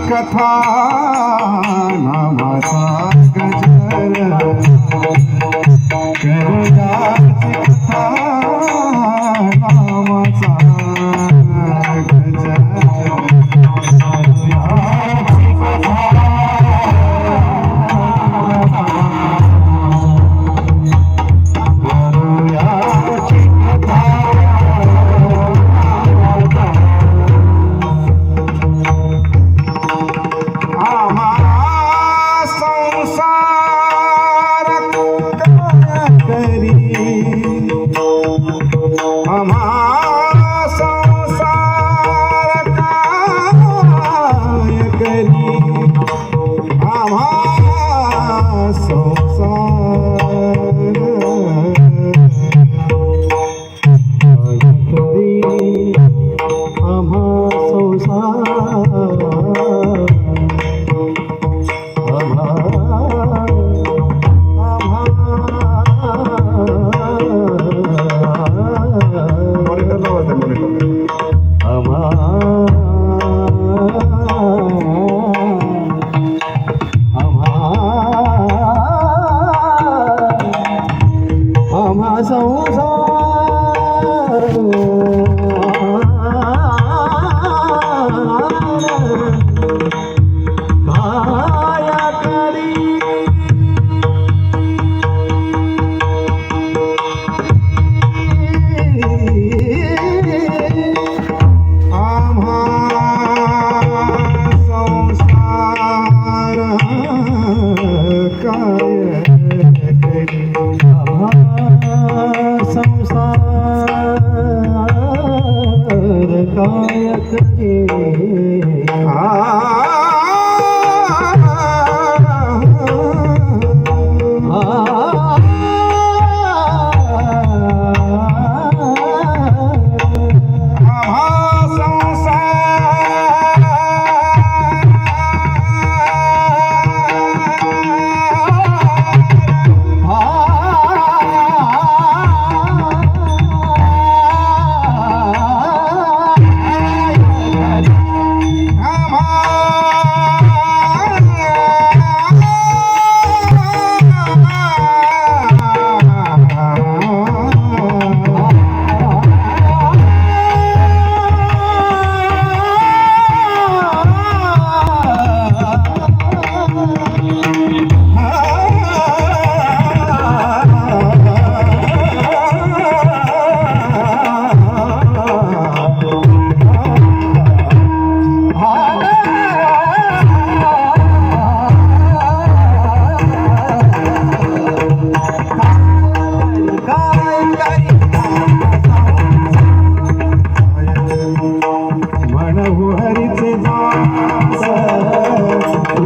कथा नामाचा गजर. करूयाची कथा नामाचा गजर. करूयाची कथा संसार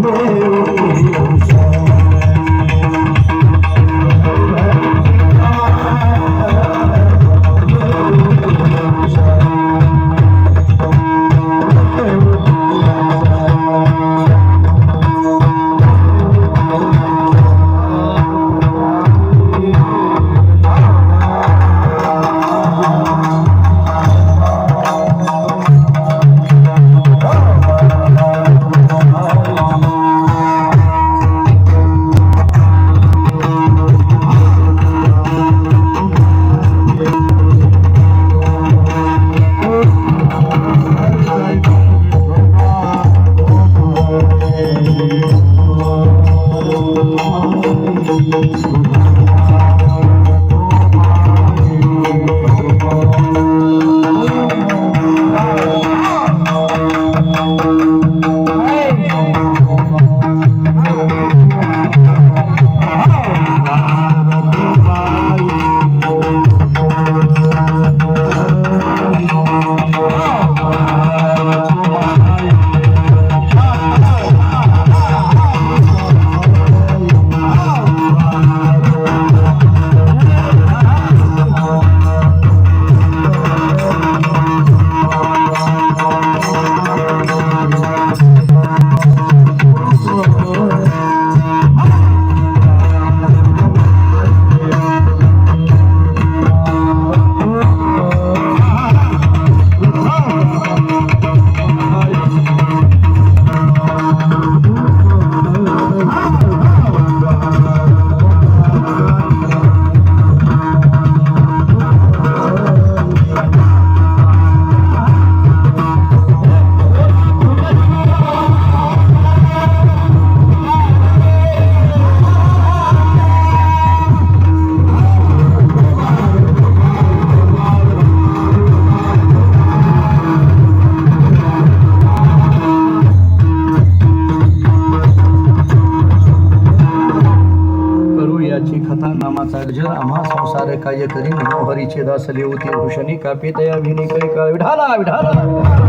लेवती भूषण नामाचा गजर आम्हा संसार काय करी मनोहरीचे दास लेवती भूषणी कापितया विनी करी काळ विढाला विढाला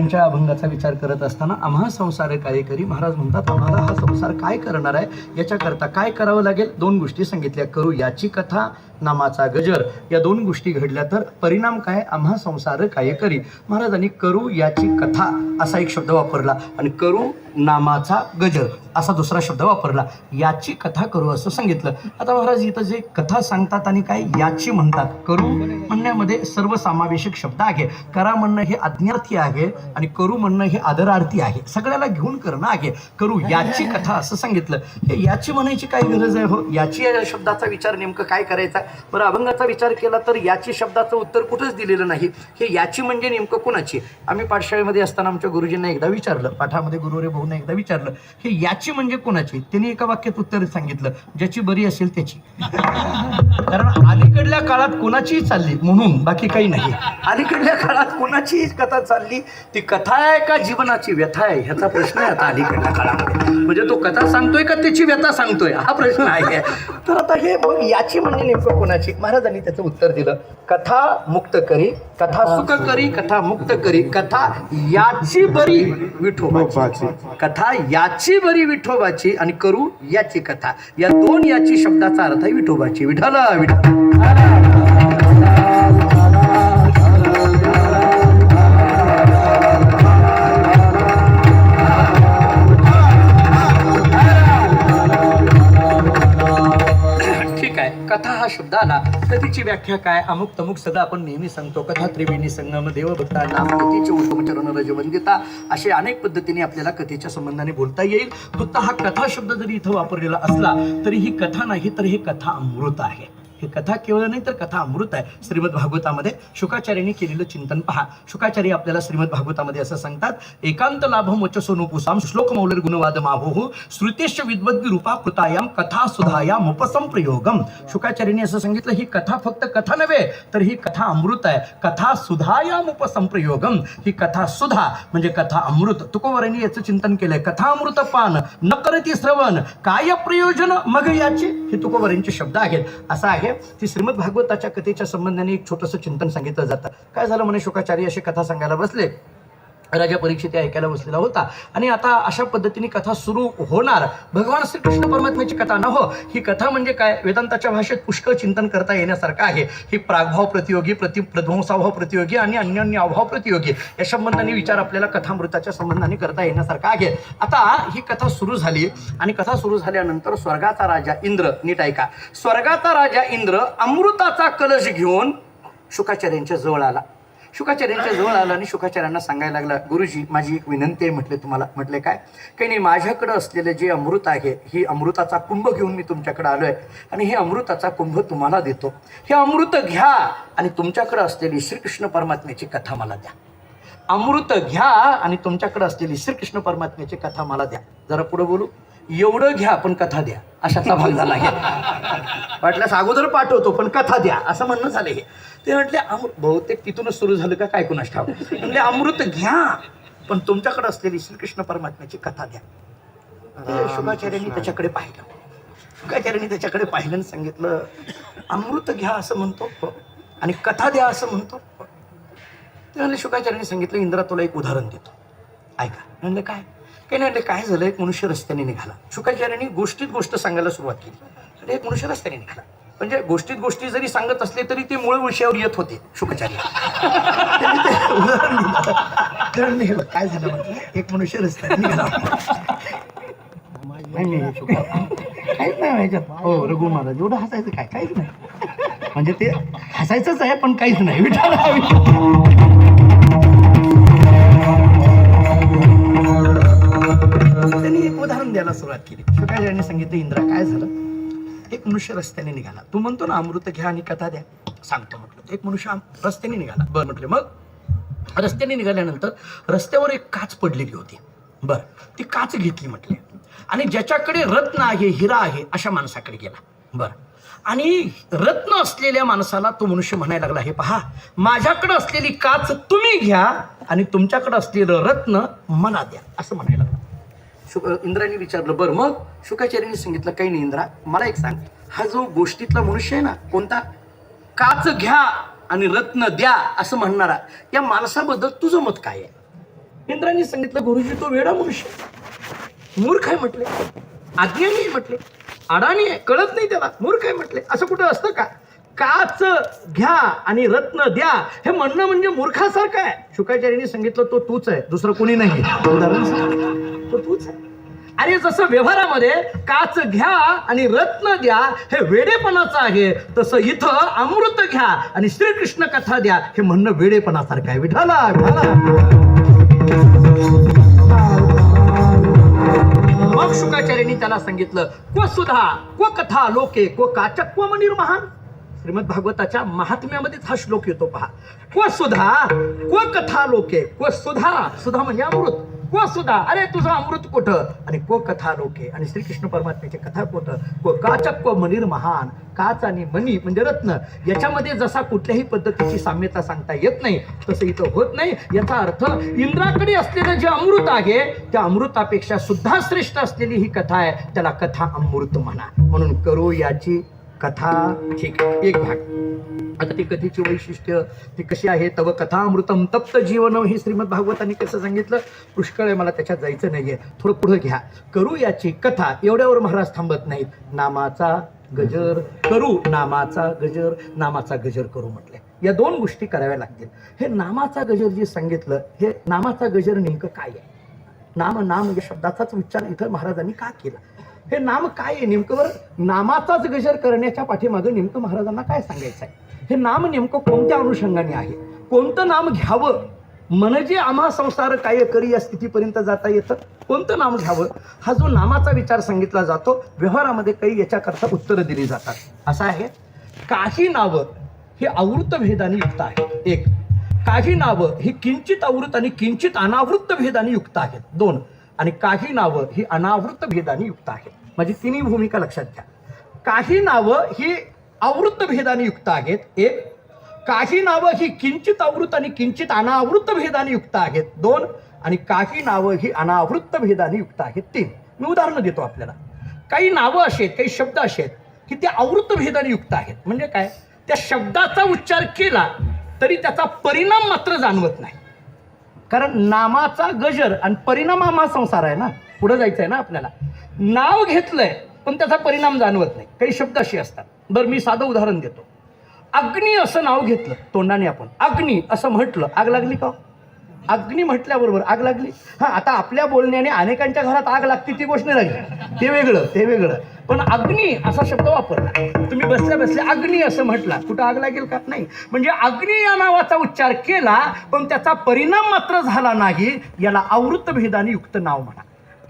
यांच्या अभंगाचा विचार करत असताना आम्हा संसार काय करी महाराज म्हणतात आम्हाला हा संसार काय करणार आहे याच्याकरता काय करावं लागेल दोन गोष्टी सांगितल्या करू याची कथा नामाचा गजर या दोन गोष्टी घडल्या तर परिणाम काय आम्हा संसार काय करी महाराजांनी करू याची कथा असा एक शब्द वापरला आणि करू नामाचा गजर असा दुसरा शब्द वापरला याची कथा करू असं सांगितलं आता महाराज इथं जे कथा सांगतात आणि काय याची म्हणतात करू म्हणण्यामध्ये सर्वसमावेशक शब्द आहे करा म्हणणं हे आज्ञार्थी आहे आणि करू म्हणणं हे आदरार्थी आहे सगळ्याला घेऊन करणं आहे करू याची कथा असं सांगितलं हे याची म्हणायची काय गरज आहे हो याची या शब्दाचा विचार नेमकं काय करायचा बरं अभंगाचा विचार केला तर याची शब्दाचं उत्तर कुठंच दिलेलं नाही हे याची म्हणजे नेमकं कोणाची आम्ही पाठशाळेमध्ये असताना आमच्या गुरुजींना एकदा विचारलं पाठामध्ये गुरुरे भाऊंना एकदा विचारलं हे याची म्हणजे कोणाची त्यांनी एका वाक्यात उत्तर सांगितलं ज्याची बरी असेल त्याची कारण अलीकडल्या काळात कोणाचीही चालली म्हणून बाकी काही नाही अलीकडल्या काळात कोणाचीही कथा चालली ती कथा आहे का जीवनाची व्यथा आहे ह्याचा प्रश्न आहे आता अलीकडल्या काळामध्ये म्हणजे तो कथा सांगतोय का त्याची व्यथा सांगतोय हा प्रश्न आहे तर आता हे मग याची म्हणजे नेमकं कोणाची महाराजांनी त्याचं उत्तर दिलं कथा मुक्त करी कथा सुख करी कथा मुक्त करी कथा याची बरी विठोबाची कथा याची बरी विठोबाची आणि करू याची कथा या दोन याची शब्दाचा अर्थ आहे विठोबाची विठ्ठल कथा हा शब्द आला तर तिची व्याख्या काय अमुक तमुक सदा आपण नेहमी सांगतो कथा त्रिवेणी संगम देवभक्ता नाम कथेचे उत्तम चरण रजवंदिता असे अनेक पद्धतीने आपल्याला कथेच्या संबंधाने बोलता येईल फक्त हा कथा शब्द जरी इथं वापरलेला असला तरी ही कथा नाही तर ही कथा अमृत आहे हे कथा केवळ नाही तर कथा अमृत आहे श्रीमद भागवतामध्ये शुकाचार्यांनी केलेलं चिंतन पहा शुकाचार्य आपल्याला श्रीमद भागवतामध्ये असं सांगतात एकांत लाभम वचसोनुपुसाम श्लोक मौलर गुणवाद माभोः श्रुतेश्च विद्वद्वी रूपा कृतायाम कथा सुधायाम उपसंप्रयोगम शुकाचार्यांनी असं सांगितलं ही कथा फक्त कथा नव्हे तर ही कथा अमृत आहे कथा सुधायाम उपसंप्रयोगम ही कथा सुधा म्हणजे कथा अमृत तुकोबरांनी याचं चिंतन केलंय कथा अमृत पान न करती श्रवण काय प्रयोजन मग याचे हे तुकोबरांचे शब्द आहेत असं आहे आहे ती श्रीमद भागवताच्या कथेच्या संबंधाने एक छोटंसं चिंतन सांगितलं जातं. काय झालं म्हणे, शुकाचार्य अशी कथा सांगायला बसले. राजा परीक्षित ऐकायला बसलेला होता आणि आता अशा पद्धतीने कथा सुरू होणार. भगवान श्रीकृष्ण परमात्म्याची कथा न हो, ही कथा म्हणजे काय, वेदांताच्या भाषेत पुष्कळ चिंतन करता येण्यासारखं आहे. ही प्रागभाव प्रतियोगी, प्रध्वंसाभाव प्रतियोगी आणि अन्योन्य अभाव प्रतियोगी या संबंधाने विचार आपल्याला कथामृताच्या संबंधाने करता येण्यासारखा आहे. आता ही कथा सुरू झाली आणि कथा सुरू झाल्यानंतर स्वर्गाचा राजा इंद्र, नीट ऐका, स्वर्गाचा राजा इंद्र अमृताचा कलश घेऊन शुकाचार्यांच्या जवळ आला. शुकाचार्यांच्या जवळ आला आणि शुकाचार्यांना सांगायला लागला, गुरुजी माझी एक विनंती आहे म्हटले तुम्हाला. म्हटले काय? काही नाही, माझ्याकडं असलेलं जे अमृत आहे, ही अमृताचा कुंभ घेऊन मी तुमच्याकडे आलोय आणि हे अमृताचा कुंभ तुम्हाला देतो. हे अमृत घ्या आणि तुमच्याकडे असलेली श्रीकृष्ण परमात्म्याची कथा मला द्या. अमृत घ्या आणि तुमच्याकडे असलेली श्रीकृष्ण परमात्म्याची कथा मला द्या. जरा पुढे बोलू, एवढं घ्या पण कथा द्या, अशाचा भाग झाला आहे. वाटल्यास अगोदर पाठवतो पण कथा द्या असं म्हणणं झालं हे. ते म्हटले बहुतेक तिथूनच सुरू झालं का काय कुणास ठाऊक. म्हणजे अमृत घ्या पण तुमच्याकडे असलेली श्रीकृष्ण परमात्म्याची कथा द्या. शुकाचार्यांनी त्याच्याकडे पाहिलं. शुकाचार्यांनी त्याच्याकडे पाहिलं आणि सांगितलं, अमृत घ्या असं म्हणतो आणि कथा द्या असं म्हणतो. ते म्हणले, शुकाचार्यांनी सांगितलं, इंद्रा तुला एक उदाहरण देतो, ऐका. म्हणले काय? काही नाही, काय झालं, एक मनुष्य रस्त्याने निघाला. शुकाचार्यांनी गोष्टीत गोष्ट सांगायला सुरुवात केली. एक मनुष्य रस्त्याने निघाला, म्हणजे गोष्टीत गोष्टी जरी सांगत असले तरी ते मूळ विषयावर येत होते शुकाचार्य. काय झालं म्हटलं, एक मनुष्य रस्त्याने निघाला. काहीच नाही व्हायच्यात. हो रघु महाराज, एवढं हसायचं काय? काहीच नाही, म्हणजे ते हसायचंच आहे पण काहीच नाही. त्यांनी एक उदाहरण द्यायला सुरुवात केली. शुकाचार्यांनी सांगितलं, इंद्रा काय झालं, एक मनुष्य रस्त्याने निघाला. तू म्हणतो ना अमृत घ्या आणि कथा द्या, सांगतो म्हटलं. एक मनुष्य रस्त्याने निघाला. बरं म्हटले, मग रस्त्याने निघाल्यानंतर रस्त्यावर एक काच पडलेली होती. बरं, ती काच घेतली म्हटले आणि ज्याच्याकडे रत्न आहे, हिरा आहे, अशा माणसाकडे गेला. बरं, आणि रत्न असलेल्या माणसाला तो मनुष्य म्हणायला लागला, हे पहा, माझ्याकडे असलेली काच तुम्ही घ्या आणि तुमच्याकडे असलेलं रत्न मला द्या, असं म्हणायला लागला. इंद्राने विचारलं, बरं मग? शुकाचार्यांनी सांगितलं, काही नाही इंद्रा, मला एक सांग, हा जो गोष्टीतला मनुष्य आहे ना, कोणता, काच घ्या आणि रत्न द्या असं म्हणणारा, या माणसाबद्दल तुझं मत काय आहे? इंद्राने सांगितलं, गुरुजी तो वेडा मनुष्य, मूर्ख आहे म्हटले, अज्ञानी आहे म्हटले, अडाणी आहे, कळत नाही त्याला, मूर्ख आहे म्हटले. असं कुठं असतं का? काच घ्या आणि रत्न द्या हे म्हणणं म्हणजे मूर्खासारखं आहे. शुकाचार्यांनी सांगितलं, तो तूच आहे, दुसरं कोणी नाही. तो तूच आहे. अरे जसं व्यवहारामध्ये काच घ्या आणि रत्न द्या हे वेडेपणाचं आहे, तसं इथं अमृत घ्या आणि श्रीकृष्ण कथा द्या हे म्हणणं वेडेपणासारखं आहे. विठाला मग शुकाचार्यांनी त्याला सांगितलं, क्व सुधा क्व कथा लोके क्व काचक क्व मनिर्महान. श्रीमद भागवताच्या महात्म्यामध्येच हा श्लोक येतो पहा. क्व सुधा क्व कथा लोके, क्व सुधा, सुधा म्हणजे अमृत, क्व सुधा, अरे तुझं अमृत कुठं, आणि क्व कथा लोके, आणि श्रीकृष्ण परमात्म्याची कथा कुठं, क्व काचक क्व मनिर्महान, काच आणि मणी म्हणजे रत्न, याच्यामध्ये जसा कुठल्याही पद्धतीची साम्यता सांगता येत नाही तसं इथं होत नाही. याचा अर्थ इंद्राकडे असलेलं जे अमृत आहे त्या अमृतापेक्षा सुद्धा श्रेष्ठ असलेली ही कथा आहे, त्याला कथा अमृत म्हणा. म्हणून करू याची कथा. ठीक आहे, एक भाग. आता ती कथेची वैशिष्ट्य ती कशी आहे, तव कथा अमृतम तप्त जीवन, हे श्रीमद भागवतांनी कसं सांगितलं, पुष्कळ आहे, मला त्याच्यात जायचं नाहीये, थोडं पुढे घ्या. करू याची कथा, एवढ्यावर महाराज थांबत नाहीत. नामाचा गजर करू, नामाचा गजर, नामाचा गजर करू म्हटले. या दोन गोष्टी कराव्या लागतील. हे नामाचा गजर जे सांगितलं, हे नामाचा गजर नेमकं काय आहे? नाम या शब्दाचाच उच्चार इथं महाराजांनी का केला? हे नाम काय आहे नेमकं? बरं, नामाचाच गजर करण्याच्या पाठीमागं नेमकं महाराजांना काय सांगायचं आहे? हे नाम नेमकं कोणत्या अनुषंगाने आहे? कोणतं नाम घ्यावं म्हणजे आम्हा संसार काय करी या स्थितीपर्यंत जाता येतं? कोणतं नाम घ्यावं हा जो नामाचा विचार सांगितला जातो, व्यवहारामध्ये काही याच्याकरता उत्तरं दिली जातात. असं आहे, काही नावं ही आवृत्त भेदाने युक्त आहेत. एक, काही नावं ही किंचित आवृत आणि किंचित अनावृत्त भेदाने युक्त आहेत. दोन, आणि काही नावं ही अनावृत्त भेदाने युक्त आहेत. म्हणजे तिन्ही भूमिका लक्षात घ्या. काही नावं ही आवृत्त भेदाने युक्त आहेत. एक, काही नावं ही किंचित आवृत आणि किंचित अनावृत्त भेदाने युक्त आहेत. दोन, आणि काही नावं ही अनावृत्त भेदाने युक्त आहेत. तीन. मी उदाहरणं देतो आपल्याला. काही नावं अशी आहेत, काही शब्द असे आहेत की ते आवृत्त भेदाने युक्त आहेत. म्हणजे काय, त्या शब्दाचा उच्चार केला तरी त्याचा परिणाम मात्र जाणवत नाही. कारण नामाचा गजर आणि परिणाम हा संसार आहे ना, पुढे जायचं आहे ना आपल्याला. नाव घेतलंय पण त्याचा परिणाम जाणवत नाही. काही शब्द असे असतात. बरं, मी साधं उदाहरण देतो. अग्नी असं नाव घेतलं तोंडाने, आपण अग्नी असं म्हटलं, आग लागली का? अग्नी म्हटल्याबरोबर आग लागली. हा, आता आपल्या बोलण्याने अनेकांच्या घरात आग लागते ती गोष्ट नाही लागली, ते वेगळं. पण अग्नी असा शब्द वापरला, तुम्ही बसल्या बसल्या अग्नी असं म्हटला, कुठं आग लागेल का? नाही. म्हणजे अग्नी या नावाचा उच्चार केला पण त्याचा परिणाम मात्र झाला नाही. याला आवृत्त भेदाने युक्त नाव म्हणा.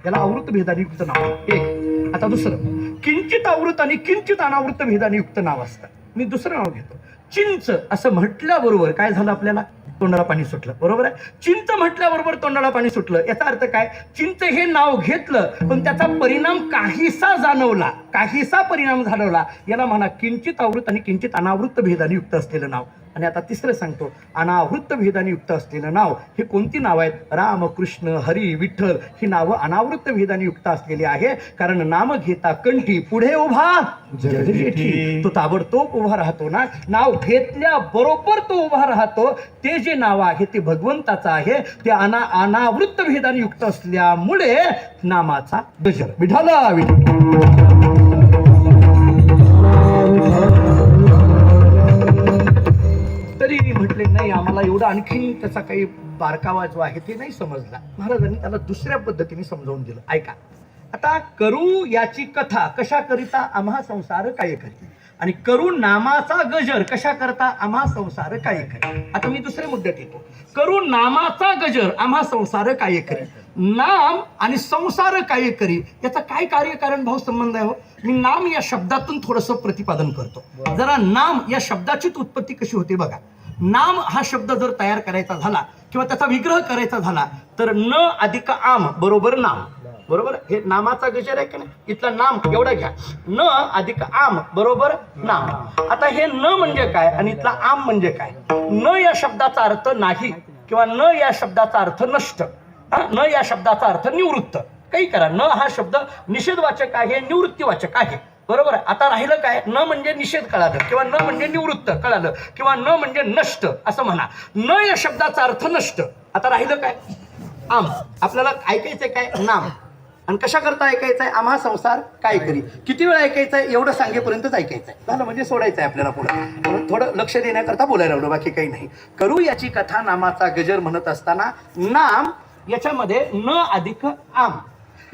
याला आवृत्त भेदाने युक्त नाव एक. आता दुसरं, किंचित आवृत आणि किंचित अनावृत्त भेदाने युक्त नाव असतं. मी दुसरं नाव घेतो. चिंच असं म्हटल्याबरोबर काय झालं, आपल्याला तोंडाला पाणी सुटलं. बरोबर आहे. चिंच म्हटल्याबरोबर तोंडाला पाणी सुटलं. याचा अर्थ काय, चिंच हे नाव घेतलं पण त्याचा परिणाम काहीसा जाणवला, काहीसा परिणाम जाणवला. याला म्हणा किंचित आवृत आणि किंचित अनावृत्त भेदाने युक्त असलेलं नाव. आणि आता तिसरं सांगतो, अनावृत्त भेदाने युक्त असलेलं नाव. हे कोणती नाव आहेत? राम, कृष्ण, हरी, विठ्ठल ही नावं अनावृत्त भेदाने युक्त असलेली आहे. कारण नाम घेता कंठी, पुढे उभा जगजेठी. तो ताबडतोब उभा राहतो ना. नाव घेतल्याबरोबर तो उभा राहतो. ते जे नाव आहे ते भगवंताचं आहे. ते अनावृत्त भेदाने युक्त असल्यामुळे नामाचा गजर. विठाला विठ्ठल. तरी म्हटले नाही, आम्हाला एवढं आणखी त्याचा काही बारकावा जो आहे ते नाही समजला. महाराजांनी त्याला दुसऱ्या पद्धतीने समजावून दिलं. ऐका, आता करू याची कथा कशा करिता आम्हा संसार काय करी, आणि करू नामाचा गजर कशा करता आम्हा संसार काय करी. आता मी दुसऱ्या मुद्द्यात येतो. करू नामाचा गजर आम्हा संसार काय करी. नाम आणि संसार काय करी याचा काय कार्यकारण भाव संबंध आहे हो. मी नाम या शब्दातून थोडंसं प्रतिपादन करतो. जरा नाम या शब्दाची उत्पत्ती कशी होते बघा. नाम हा शब्द जर तयार करायचा झाला किंवा त्याचा विग्रह करायचा झाला तर न अधिक आम बरोबर नाम. बरोबर, हे नामाचा गजर आहे की नाही. इथला नाम एवढा घ्या, न अधिक आम बरोबर नाम. आता हे न म्हणजे काय आणि इथला आम म्हणजे काय. न या शब्दाचा अर्थ नाही किंवा न या शब्दाचा अर्थ नष्ट, न या शब्दाचा अर्थ निवृत्त. काही करा, न हा शब्द निषेधवाचक आहे, निवृत्तीवाचक आहे. बरोबर आहे. आता राहिलं काय, न म्हणजे निषेध कळालं किंवा न म्हणजे निवृत्त कळालं किंवा न म्हणजे नष्ट असं म्हणा. न या शब्दाचा अर्थ नष्ट. आता राहिलं काय, आम. आपल्याला ऐकायचंय काय, नाम. आणि कशा करता ऐकायचंय, आम्हा संसार काय करी. किती वेळ ऐकायचंय, एवढं सांगेपर्यंतच ऐकायचंय. झालं, म्हणजे सोडायचंय आपल्याला पुढे. म्हणून थोडं लक्ष देण्याकरता बोलायला लावलं, बाकी काही नाही. करू याची कथा नामाचा गजर म्हणत असताना नाम याच्यामध्ये न अधिक आम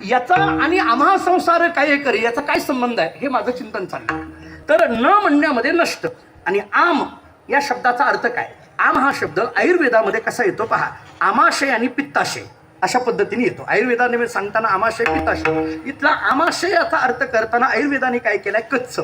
याचा आणि आम्हा संसार काय करी याचा काय संबंध आहे हे माझं चिंतन चाललं. तर न म्हणण्यामध्ये नष्ट आणि आम या शब्दाचा अर्थ काय. आम हा शब्द आयुर्वेदामध्ये कसा येतो पहा. आमाशय आणि पित्ताशय अशा पद्धतीने येतो. आयुर्वेदाने सांगताना आमाशय पित्ताशय. इथला आमाशयाचा अर्थ करताना आयुर्वेदाने काय केलाय, कच्च.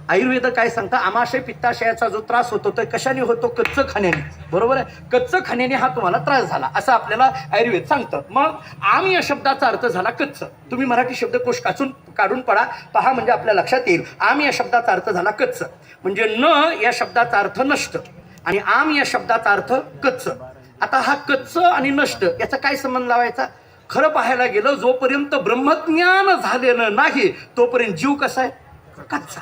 आयुर्वेद काय सांगतं, आमाशय पित्ताशयाचा जो त्रास होतो तो कशाने होतो, कच्चं खाण्याने. बरोबर आहे. कच्चं खाण्याने हा तुम्हाला त्रास झाला असं आपल्याला आयुर्वेद सांगतं. मग आम या शब्दाचा अर्थ झाला कच्चं. तुम्ही मराठी शब्दकोश काढून पहा म्हणजे आपल्या लक्षात येईल. आम या शब्दाचा अर्थ झाला कच्चं. म्हणजे न या शब्दाचा अर्थ नष्ट आणि आम या शब्दाचा अर्थ कच्चं. आता हा कच्चं आणि नष्ट याचा काय संबंध लावायचा. खरं पाहायला गेलं, जोपर्यंत ब्रह्मज्ञान झालेलं नाही तोपर्यंत जीव कसा आहे, कच्चा.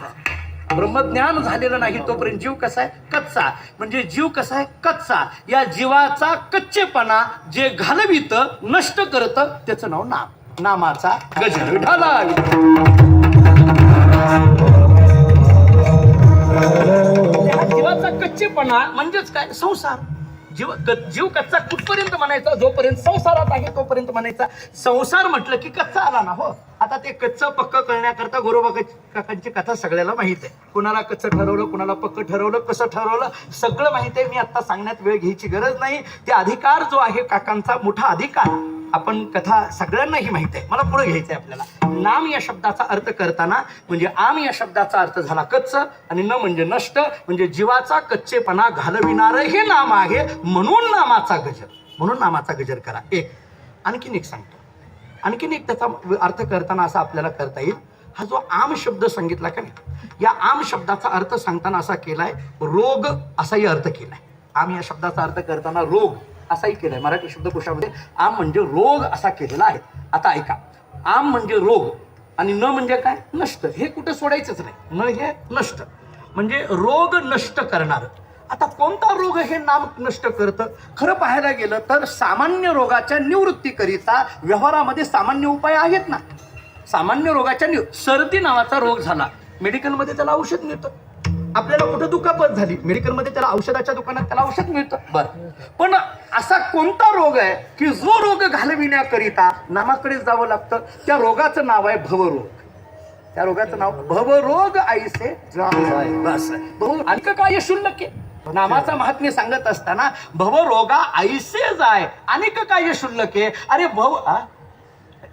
ब्रह्मज्ञान झालेलं नाही तोपर्यंत जीव कसा आहे, कच्चा. म्हणजे जीव कसा आहे, कच्चा. या जीवाचा कच्चेपणा जे घालवित नष्ट करत त्याचं नाव नाम. नामाचा गजर. विठाला जीवाचा कच्चेपणा म्हणजेच काय, संसार. जीव कच्चा कुठपर्यंत म्हणायचा, जोपर्यंत संसारात आहे तोपर्यंत म्हणायचा. संसार म्हटलं की कच्चा आला ना हो. आता ते कच्चं पक्क करण्याकरता गोरोबा काकांची कथा सगळ्याला माहित आहे. कुणाला कच्चं ठरवलं, कुणाला पक्क ठरवलं, कसं ठरवलं सगळं माहित आहे. मी आता सांगण्यात वेळ घ्यायची गरज नाही. ते अधिकार जो आहे काकांचा मोठा अधिकार, आपण कथा सगळ्यांनाही माहित आहे. मला पुढे घ्यायचंय आपल्याला. नाम या शब्दाचा अर्थ करताना म्हणजे आम या शब्दाचा अर्थ झाला कच्च आणि न म्हणजे नष्ट. म्हणजे जीवाचा कच्चेपणा घालविणारं हे नाम आहे. म्हणून नामाचा गजर, म्हणून नामाचा गजर करा. आणखीन एक सांगतो. आणखीन एक त्याचा अर्थ करताना असा आपल्याला करता येईल. हा जो आम शब्द सांगितला का नाही, या आम शब्दाचा अर्थ सांगताना असा केलाय रोग असाही अर्थ केलाय. आम या शब्दाचा अर्थ करताना रोग असाही केलाय. मराठी शब्दकोशामध्ये आम म्हणजे रोग असा केलेला आहे. आता ऐका, आम म्हणजे रोग आणि न म्हणजे काय? नष्ट. हे कुठं सोडायचंच नाही. न हे नष्ट म्हणजे रोग नष्ट करणार. आता कोणता रोग हे नाम नष्ट करतं? खरं पाहायला गेलं तर सामान्य रोगाच्या निवृत्तीकरिता व्यवहारामध्ये सामान्य उपाय आहेत ना. सामान्य रोगाच्या सर्दी नावाचा रोग झाला, मेडिकलमध्ये त्याला औषध मिळतं. आपल्याला कुठं दुखापत झाली, मेडिकलमध्ये त्याला औषधाच्या दुकानात त्याला औषध मिळतं. बरं, पण असा कोणता रोग आहे की जो रोग घालविण्याकरिता नामाकडे जावं लागतं? त्या रोगाचं नाव आहे भवरोग. त्या रोगाचं नाव भवरोग आईसे जाय. बस, अंक काय शुल्लक आहे. नामाचा महात्म्य सांगत असताना भवरोगा आईसे जाय, अनेक काय शुल्लक आहे. अरे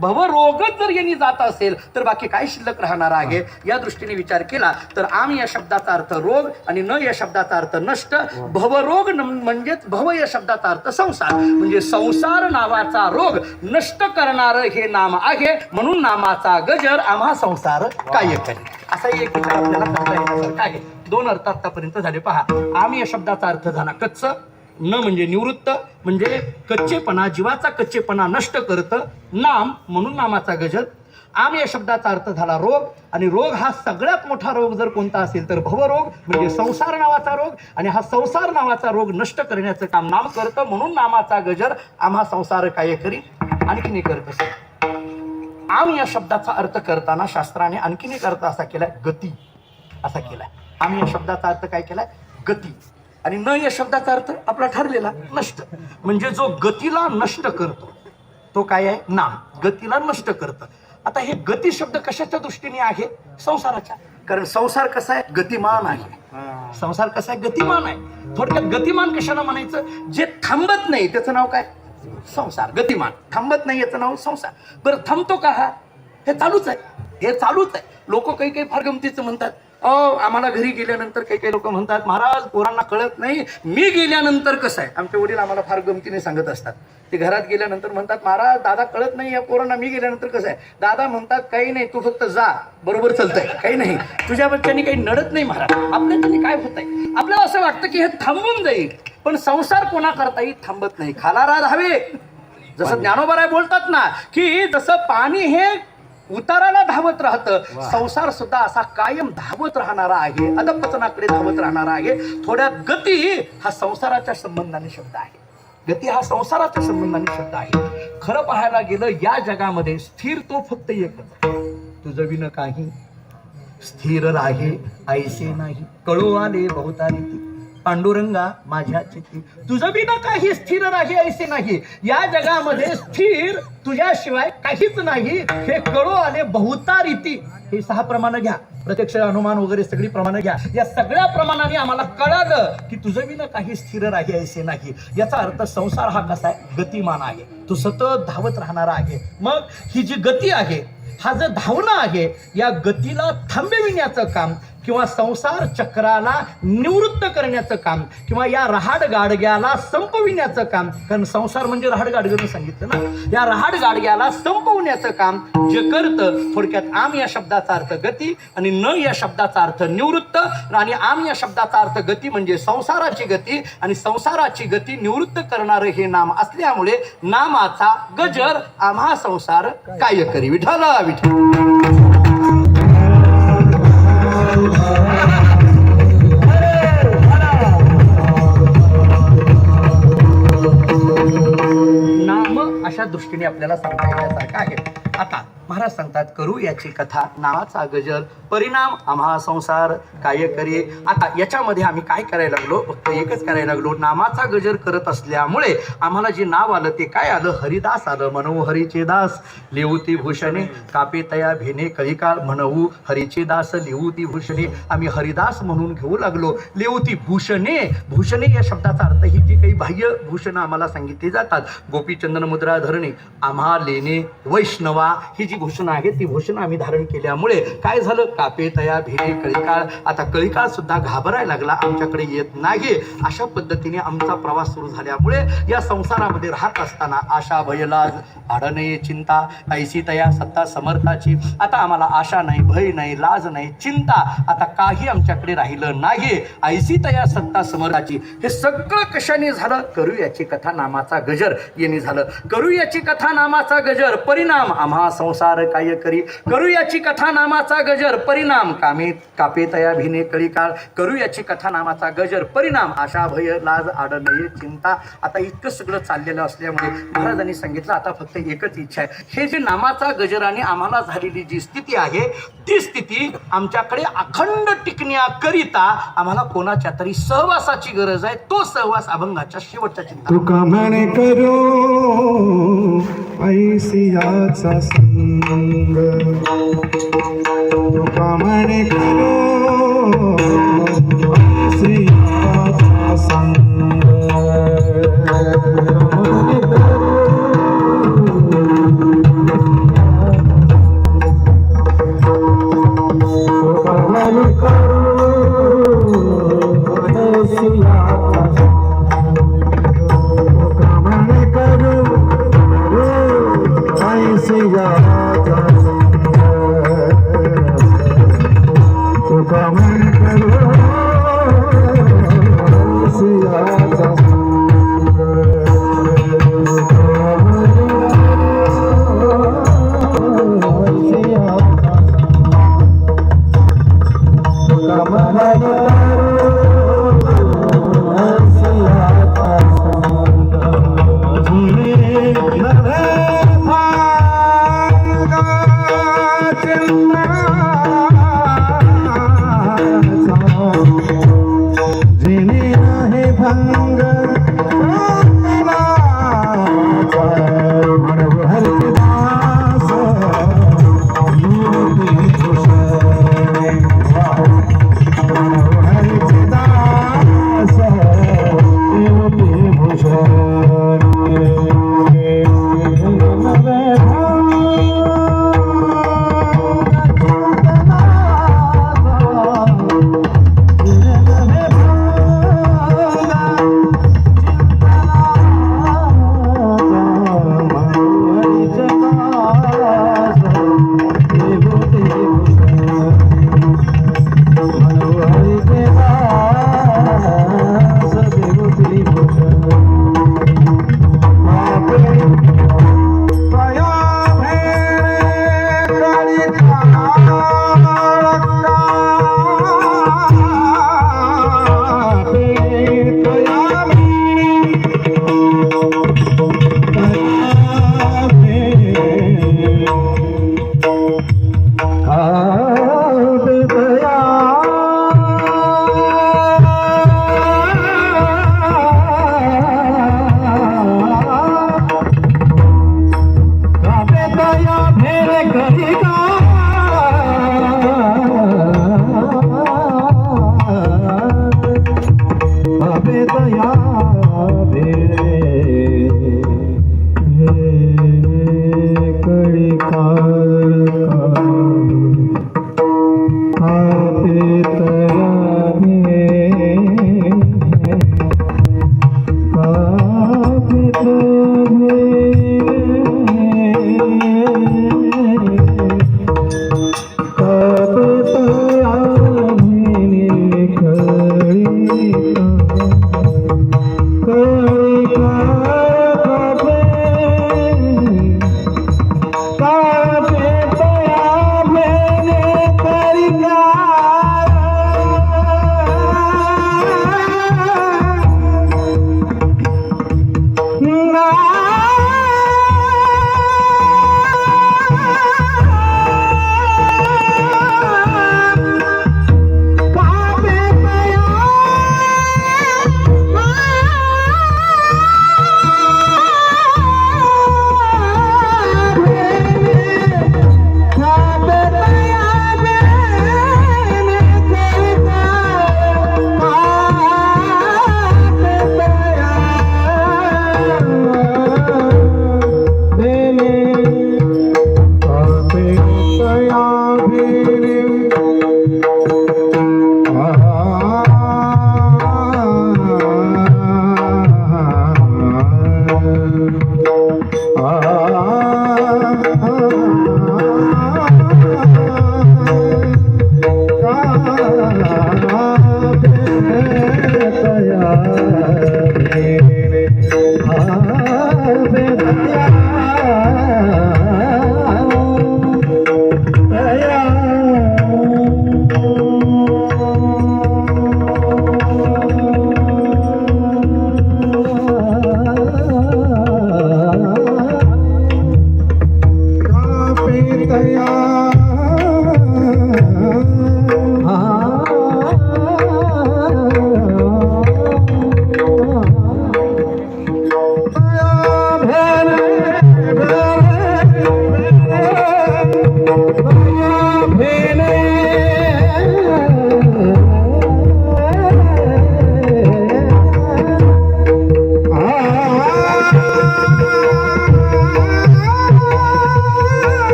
भवरोगच जर यांनी जात असेल तर बाकी काय शिल्लक राहणार आहे? या दृष्टीने विचार केला तर आम या शब्दाचा अर्थ रोग आणि न या शब्दाचा अर्थ नष्ट. भवरोग म्हणजेच भव या शब्दाचा अर्थ संसार, म्हणजे संसार नावाचा रोग नष्ट करणार हे नाम आहे. म्हणून नामाचा गजर आम्हा संसार काय करी. असा एक विचार आपल्याला करता येण्यासारखा आहे. दोन अर्थ आतापर्यंत झाले. पहा, आम या शब्दाचा अर्थ झाला कच्च, न म्हणजे निवृत्त, म्हणजे कच्चेपणा, जीवाचा कच्चेपणा नष्ट करतं नाम, म्हणून नामाचा गजर. आम या शब्दाचा अर्थ झाला रोग, आणि रोग हा सगळ्यात मोठा रोग जर कोणता असेल तर भवरोग, म्हणजे संसार नावाचा रोग. आणि हा संसार नावाचा रोग नष्ट करण्याचं काम नाम करतं. म्हणून नामाचा गजर आम्हा संसार काय करी. आणखीन एक अर्थ आम या शब्दाचा अर्थ करताना शास्त्राने आणखीन एक अर्थ असा केलाय, गती असा केलाय. आम या शब्दाचा अर्थ काय केलाय? गती. आणि न या शब्दाचा अर्थ आपला ठरलेला नष्ट, म्हणजे जो गतीला नष्ट करतो तो काय आहे? नाम. गतीला नष्ट करतं. आता हे गती शब्द कशाच्या दृष्टीने आहे? संसाराच्या. कारण संसार कसा आहे? गतिमान आहे. संसार कसा आहे? गतिमान आहे. थोडक्यात गतिमान कशाला म्हणायचं? जे थांबत नाही त्याचं नाव काय? संसार. गतिमान. थांबत नाही याचं नाव संसार. बरं, थांबतो का हा? हे चालूच आहे. हे चालूच आहे. लोक काही फार गमतीचं म्हणतात. आम्हाला घरी गेल्यानंतर काही लोक म्हणतात, महाराज पोरांना कळत नाही, मी गेल्यानंतर कसं आहे. आमचे वडील आम्हाला फार गमतीने सांगत असतात. ते घरात गेल्यानंतर म्हणतात, महाराज दादा कळत नाही या पोरांना, मी गेल्यानंतर कसं आहे. दादा म्हणतात, काही नाही, तू फक्त जा, बरोबर चालतंय, काही नाही, तुझ्या बच्चांनी काही नडत नाही महाराज. आपल्याच्यानी काय होत आहे? आपल्याला असं वाटतं की हे थांबून जाईल, पण संसार कोणा करताही थांबत नाही. खालारा धावे. जसं ज्ञानोबराय बोलतात ना की जसं पाणी हे उताराला धावत राहतं, संसार सुद्धा असा कायम धावत राहणारा आहे, अधपतनाकडे धावत राहणारा आहे. थोड्यात गती हा संसाराच्या संबंधाने शब्द आहे. गती हा संसाराच्या संबंधाने शब्द आहे. खरं पाहायला गेलं या जगामध्ये स्थिर तो फक्त एकच आहे, तुझं विन काही स्थिर राहे ऐसे नाही. कळू आले बहुतारी पांडुरंगा माझ्या चित्ती, तुझं बी ना काही स्थिर राही ऐसे नाही. या जगामध्ये स्थिर तुझ्याशिवाय काहीच नाही, हे कळू आले बहुता रीती. हे 6 प्रमाण घ्या, प्रत्यक्ष अनुमान वगैरे सगळी प्रमाण घ्या. या सगळ्या प्रमाणाने आम्हाला कळालं की तुझं बी ना काही स्थिर राही ऐसे नाही. याचा अर्थ संसार हा कसा आहे? गतिमान आहे, तो सतत धावत राहणारा आहे. मग ही जी गती आहे, हा जो धावणं आहे, या गतीला थांबविण्याचं काम किंवा संसार चक्राला निवृत्त करण्याचं काम किंवा या रहाड गाडग्याला संपविण्याचं काम, कारण संसार म्हणजे रहाड गाडग्यानं सांगितलं ना, या रहाड गाडग्याला संपवण्याचं काम जे करतं. थोडक्यात आम या शब्दाचा अर्थ गती आणि न या शब्दाचा अर्थ निवृत्त. आणि आम या शब्दाचा अर्थ गती म्हणजे संसाराची गती, आणि संसाराची गती निवृत्त करणारं हे नाम असल्यामुळे नामाचा गजर आम्हा संसार काय करी. विठ्ठल विठ्ठल. नाम अशा दृष्टीने आपल्याला सांगता येण्यासारखं आहे. आता महाराज सांगतात, करू याची कथा नावाचा गजर, परिणाम आम्हा संसार काय करी. आता याच्यामध्ये आम्ही काय करायला लागलो? फक्त एकच करायला लागलो, नामाचा गजर करत असल्यामुळे आम्हाला जे नाव आलं ते काय आलं? हरिदास आलं. म्हणू हरीचे दास लिहूती भूषणे, कापे तया भेने कळीकाळ. म्हणू हरीचे दास लिहूती भूषणे, आम्ही हरिदास म्हणून घेऊ लागलो. लिहूती भूषणे, भूषणे या शब्दाचा अर्थ ही जी काही बाह्य भूषणं आम्हाला सांगितली जातात, गोपीचंदन मुद्रा धरणे, आम्हा लेणे, वैष्णवा, ही जी भूषणं आहेत ती भूषणं आम्ही धारण केल्यामुळे काय झालं? कापे तया भेने कळीकाळ. आता कळीकाळ सुद्धा घाबरायला लागला, आमच्याकडे येत नाही. अशा पद्धतीने आमचा प्रवास सुरू झाल्यामुळे या संसारामध्ये राहत असताना आशा भय लाज आडणे चिंता ऐसी तया सत्ता समर्थाची. आता आम्हाला आशा नाही, भय नाही, लाज नाही, चिंता आता काही आमच्याकडे राहिलं नाही. ऐसी तया सत्ता समर्थाची. हे सगळं कशाने झालं? करू याची कथा नामाचा गजर यांनी झालं. करू याची कथा नामाचा गजर, परिणाम आम्हा संसार संसार काय करी करू याची कथा नामाचा गजर परिणाम कापे तया भिने कळी काळ करू याची कथा नामाचा गजर परिणाम आशा भय लाज आडनये चिंता. आता इतकं सगळं चाललेलं असल्यामुळे महाराजांनी सांगितलं आता फक्त एकच इच्छा आहे. हे जे नामाचा गजराने आम्हाला झालेली जी स्थिती आहे ती स्थिती आमच्याकडे अखंड टिकण्याकरिता आम्हाला कोणाच्या तरी सहवासाची गरज आहे. तो सहवास अभंगाच्या शेवटच्या चिंता. तुका म्हणे करो ऐसियाचा संग तुका म्हणे करो ऐसियाचा संग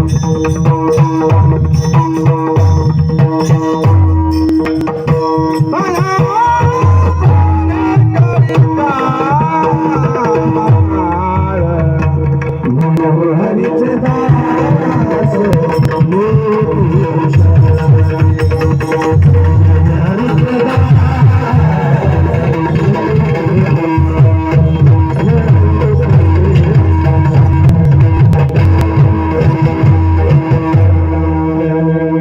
हरीचे दास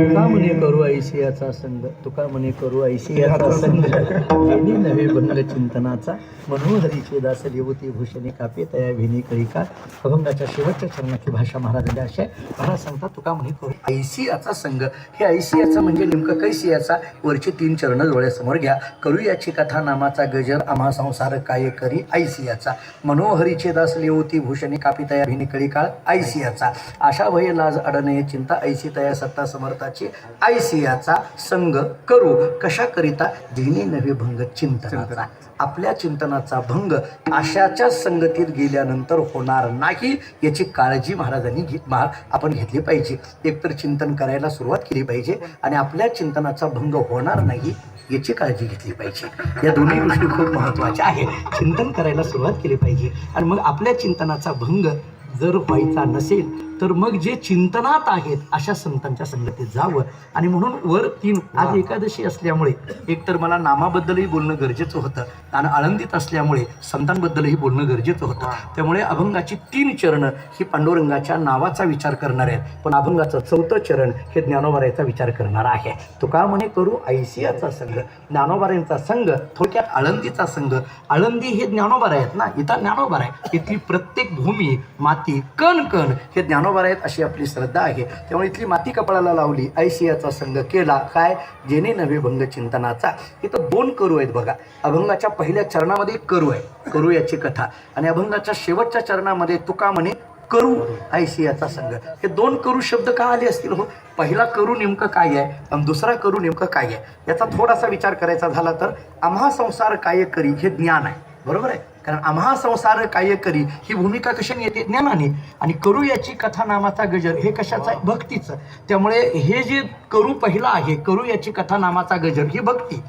तुका म्हणे करू ऐशियाचा संग, तुका म्हणे करू ऐशियाचा संग, जेणे नव्हे भंग चिंतनाचा, मनोहरीचे दास लेवती भूषणे कापे तया भिनी कळिका. अभंगाच्या शेवटच्या चरणाची भाषा महाराजांनी अशी आहे. महाराज सांगतात तुका म्हणे करू ऐशियाचा संग. हे ऐशियाचा म्हणजे नेमकं कैसियाचा? वरची 3 चरण डोळ्यासमोर घ्या. करू याची कथा नामाचा गजर, आम्हा संसार काय करी ऐसियाचा. मनोहरीचे दास लेवती भूषणे कापी तया भिनी कळिका ऐसियाचा. आशा भय लाज अडनये चिंता ऐसी तया सत्ता समर्थाची ऐसियाचा संग करू. कशा करिता? धिने नव्हे भंग चिंतनाचा. आपल्या चिंतनाचा भंग आशाच्या संगतीत गेल्यानंतर होणार नाही याची काळजी महाराजांनी आपण घेतली पाहिजे. एकतर चिंतन करायला सुरुवात केली पाहिजे आणि आपल्या चिंतनाचा भंग होणार नाही याची काळजी घेतली पाहिजे. या दोन्ही गोष्टी खूप महत्त्वाच्या आहेत. चिंतन करायला सुरुवात केली पाहिजे आणि मग आपल्या चिंतनाचा भंग जर व्हायचा नसेल तर मग जे चिंतनात आहेत अशा संतांच्या संगतीत जावं. आणि म्हणून वर 3 आज एकादशी असल्यामुळे एकतर मला नामाबद्दलही बोलणं गरजेचं होतं आणि आळंदीत असल्यामुळे संतांबद्दलही बोलणं गरजेचं होतं. त्यामुळे अभंगाची 3 चरणं ही पांडुरंगाच्या नावाचा विचार करणार आहेत, पण अभंगाचं 4थं चरण हे ज्ञानोबारायांचा विचार करणार आहे. तुका म्हणे करू ऐसियाचा संघ, ज्ञानोबारायांचा संघ, थोडक्यात आळंदीचा संघ. आळंदी हे ज्ञानोबार आहेत ना, इथं ज्ञानोबार आहे. इथली प्रत्येक भूमी माती कण कण हे ज्ञानोबार आहेत अशी आपली श्रद्धा आहे. त्यामुळे इथली माती कपाळाला लावली, ऐसियाचा संघ केला. काय? जेणे नव्हे भंग चिंतनाचा. इथं 2 करू आहेत बघा. अभंगाच्या पहिल्या चरणामध्ये एक करू आहे, करू याची कथा, आणि अभंगाच्या शेवटच्या चरणामध्ये तुका म्हणे करू ऐसियाचा संघ. हे 2 करू शब्द का आले असतील हो? पहिला करू नेमकं काय आहे आणि दुसरा करू नेमकं काय आहे याचा थोडासा विचार करायचा झाला तर आम्हा संसार काय करी हे ज्ञान आहे, बरोबर आहे. कारण आम्हा संसार काय करी ही भूमिका कशाने येते? ज्ञानाने. आणि करू याची कथा नामाचा गजर हे कशाचं आहे? भक्तीचं. त्यामुळे हे जे करू पहिला आहे, करू याची कथा नामाचा गजर ही भक्ती,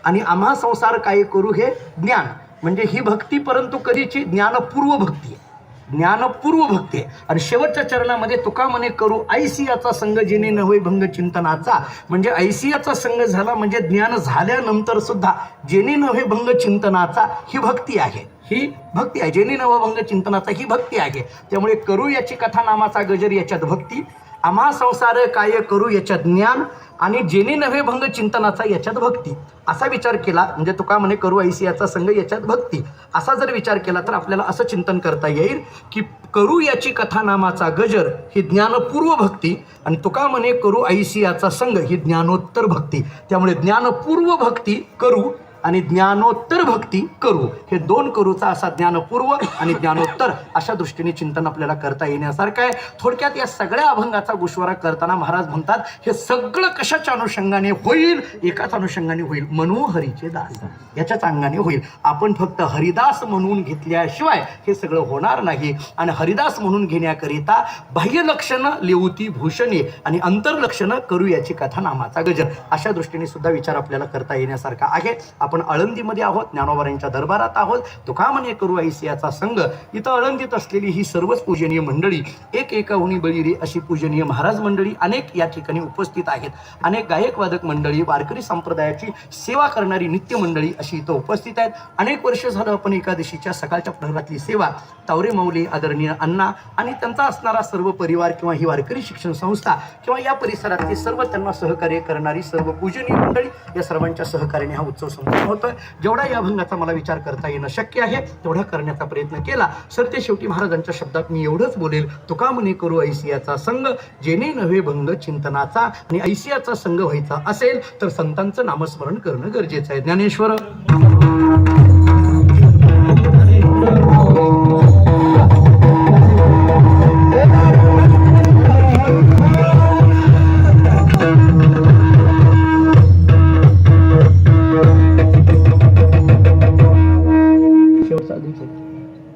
आणि आम्हा संसार काय करू हे ज्ञान म्हणजे ही भक्ती, परंतु कधीची? ज्ञानपूर्व भक्ती आहे, ज्ञानपूर्व भक्ती आहे. आणि शेवटच्या चरणामध्ये तुका म्हणे करू ऐसियाचा संघ जेणे नव्हे भंग चिंतनाचा. म्हणजे ऐसियाचा संघ झाला म्हणजे ज्ञान झाल्यानंतर सुद्धा जेणे नव्हे भंग चिंतनाचा ही भक्ती आहे, ही भक्ती आहे. जेणे नव्हे भंग चिंतनाचा ही भक्ती आहे. त्यामुळे करू याची कथा नामाचा गजर याच्यात भक्ती, आम्हा संसार काय करू याच्यात ज्ञान, आणि जेणे नव्हे भंग चिंतनाचा याच्यात भक्ती. असा विचार केला म्हणजे तुका म्हणे करू ऐसियाचा संघ याच्यात भक्ती, असा जर विचार केला तर आपल्याला असं चिंतन करता येईल की करू याची कथा नामाचा गजर ही ज्ञानपूर्व भक्ती आणि तुका म्हणे करू ऐसियाचा संघ ही ज्ञानोत्तर भक्ती. त्यामुळे ज्ञानपूर्व भक्ती करू आणि ज्ञानोत्तर भक्ती करू, हे 2 करूचा असा ज्ञानपूर्व आणि ज्ञानोत्तर अशा दृष्टीने चिंतन आपल्याला करता येण्यासारखं आहे. थोडक्यात या सगळ्या अभंगाचा गोषवारा करताना महाराज म्हणतात हे सगळं कशाच्या अनुषंगाने होईल? एकाच अनुषंगाने होईल, मनोहरीचे दास याच्याच अंगाने होईल. आपण फक्त हरिदास म्हणून घेतल्याशिवाय हे सगळं होणार नाही. आणि हरिदास म्हणून घेण्याकरिता बाह्य लक्षणं लेवती भूषणे आणि अंतर्लक्षणं करू याची कथा नामाचा गजर अशा दृष्टीने सुद्धा विचार आपल्याला करता येण्यासारखा आहे. आपण आळंदीमध्ये आहोत, ज्ञानोबारायांच्या दरबारात आहोत. तुका म्हणे करू ऐसियाचा संघ. इथं आळंदीत असलेली ही सर्वच पूजनीय मंडळी, एक एकाहुनी बळी रे अशी पूजनीय महाराज मंडळी अनेक या ठिकाणी उपस्थित आहेत. अनेक गायक वादक मंडळी, वारकरी संप्रदायाची सेवा करणारी नित्य मंडळी अशी इथं उपस्थित आहेत. अनेक वर्ष झालं आपण एकादशीच्या सकाळच्या प्रहरातली सेवा तावरे माऊली आदरणीय अण्णा आणि त्यांचा असणारा सर्व परिवार किंवा ही वारकरी शिक्षण संस्था किंवा या परिसरातली सर्व त्यांना सहकार्य करणारी सर्व पूजनीय मंडळी या सर्वांच्या सहकार्याने हा उत्सव संपन्न होतोय. जेवढा या अभंगाचा मला विचार करता येणं शक्य आहे तेवढा करण्याचा प्रयत्न केला. सरते शेवटी महाराजांच्या शब्दात मी एवढंच बोलेल, तुका म्हणे करू ऐसियाचा संघ जेणे नव्हे भंग चिंतनाचा. आणि ऐसियाचा संघ व्हायचा असेल तर संतांचं नामस्मरण करणं गरजेचं आहे. ज्ञानेश्वर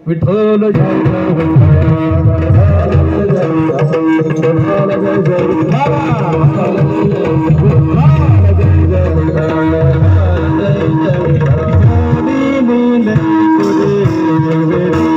विठ्ठल जय जय वेळी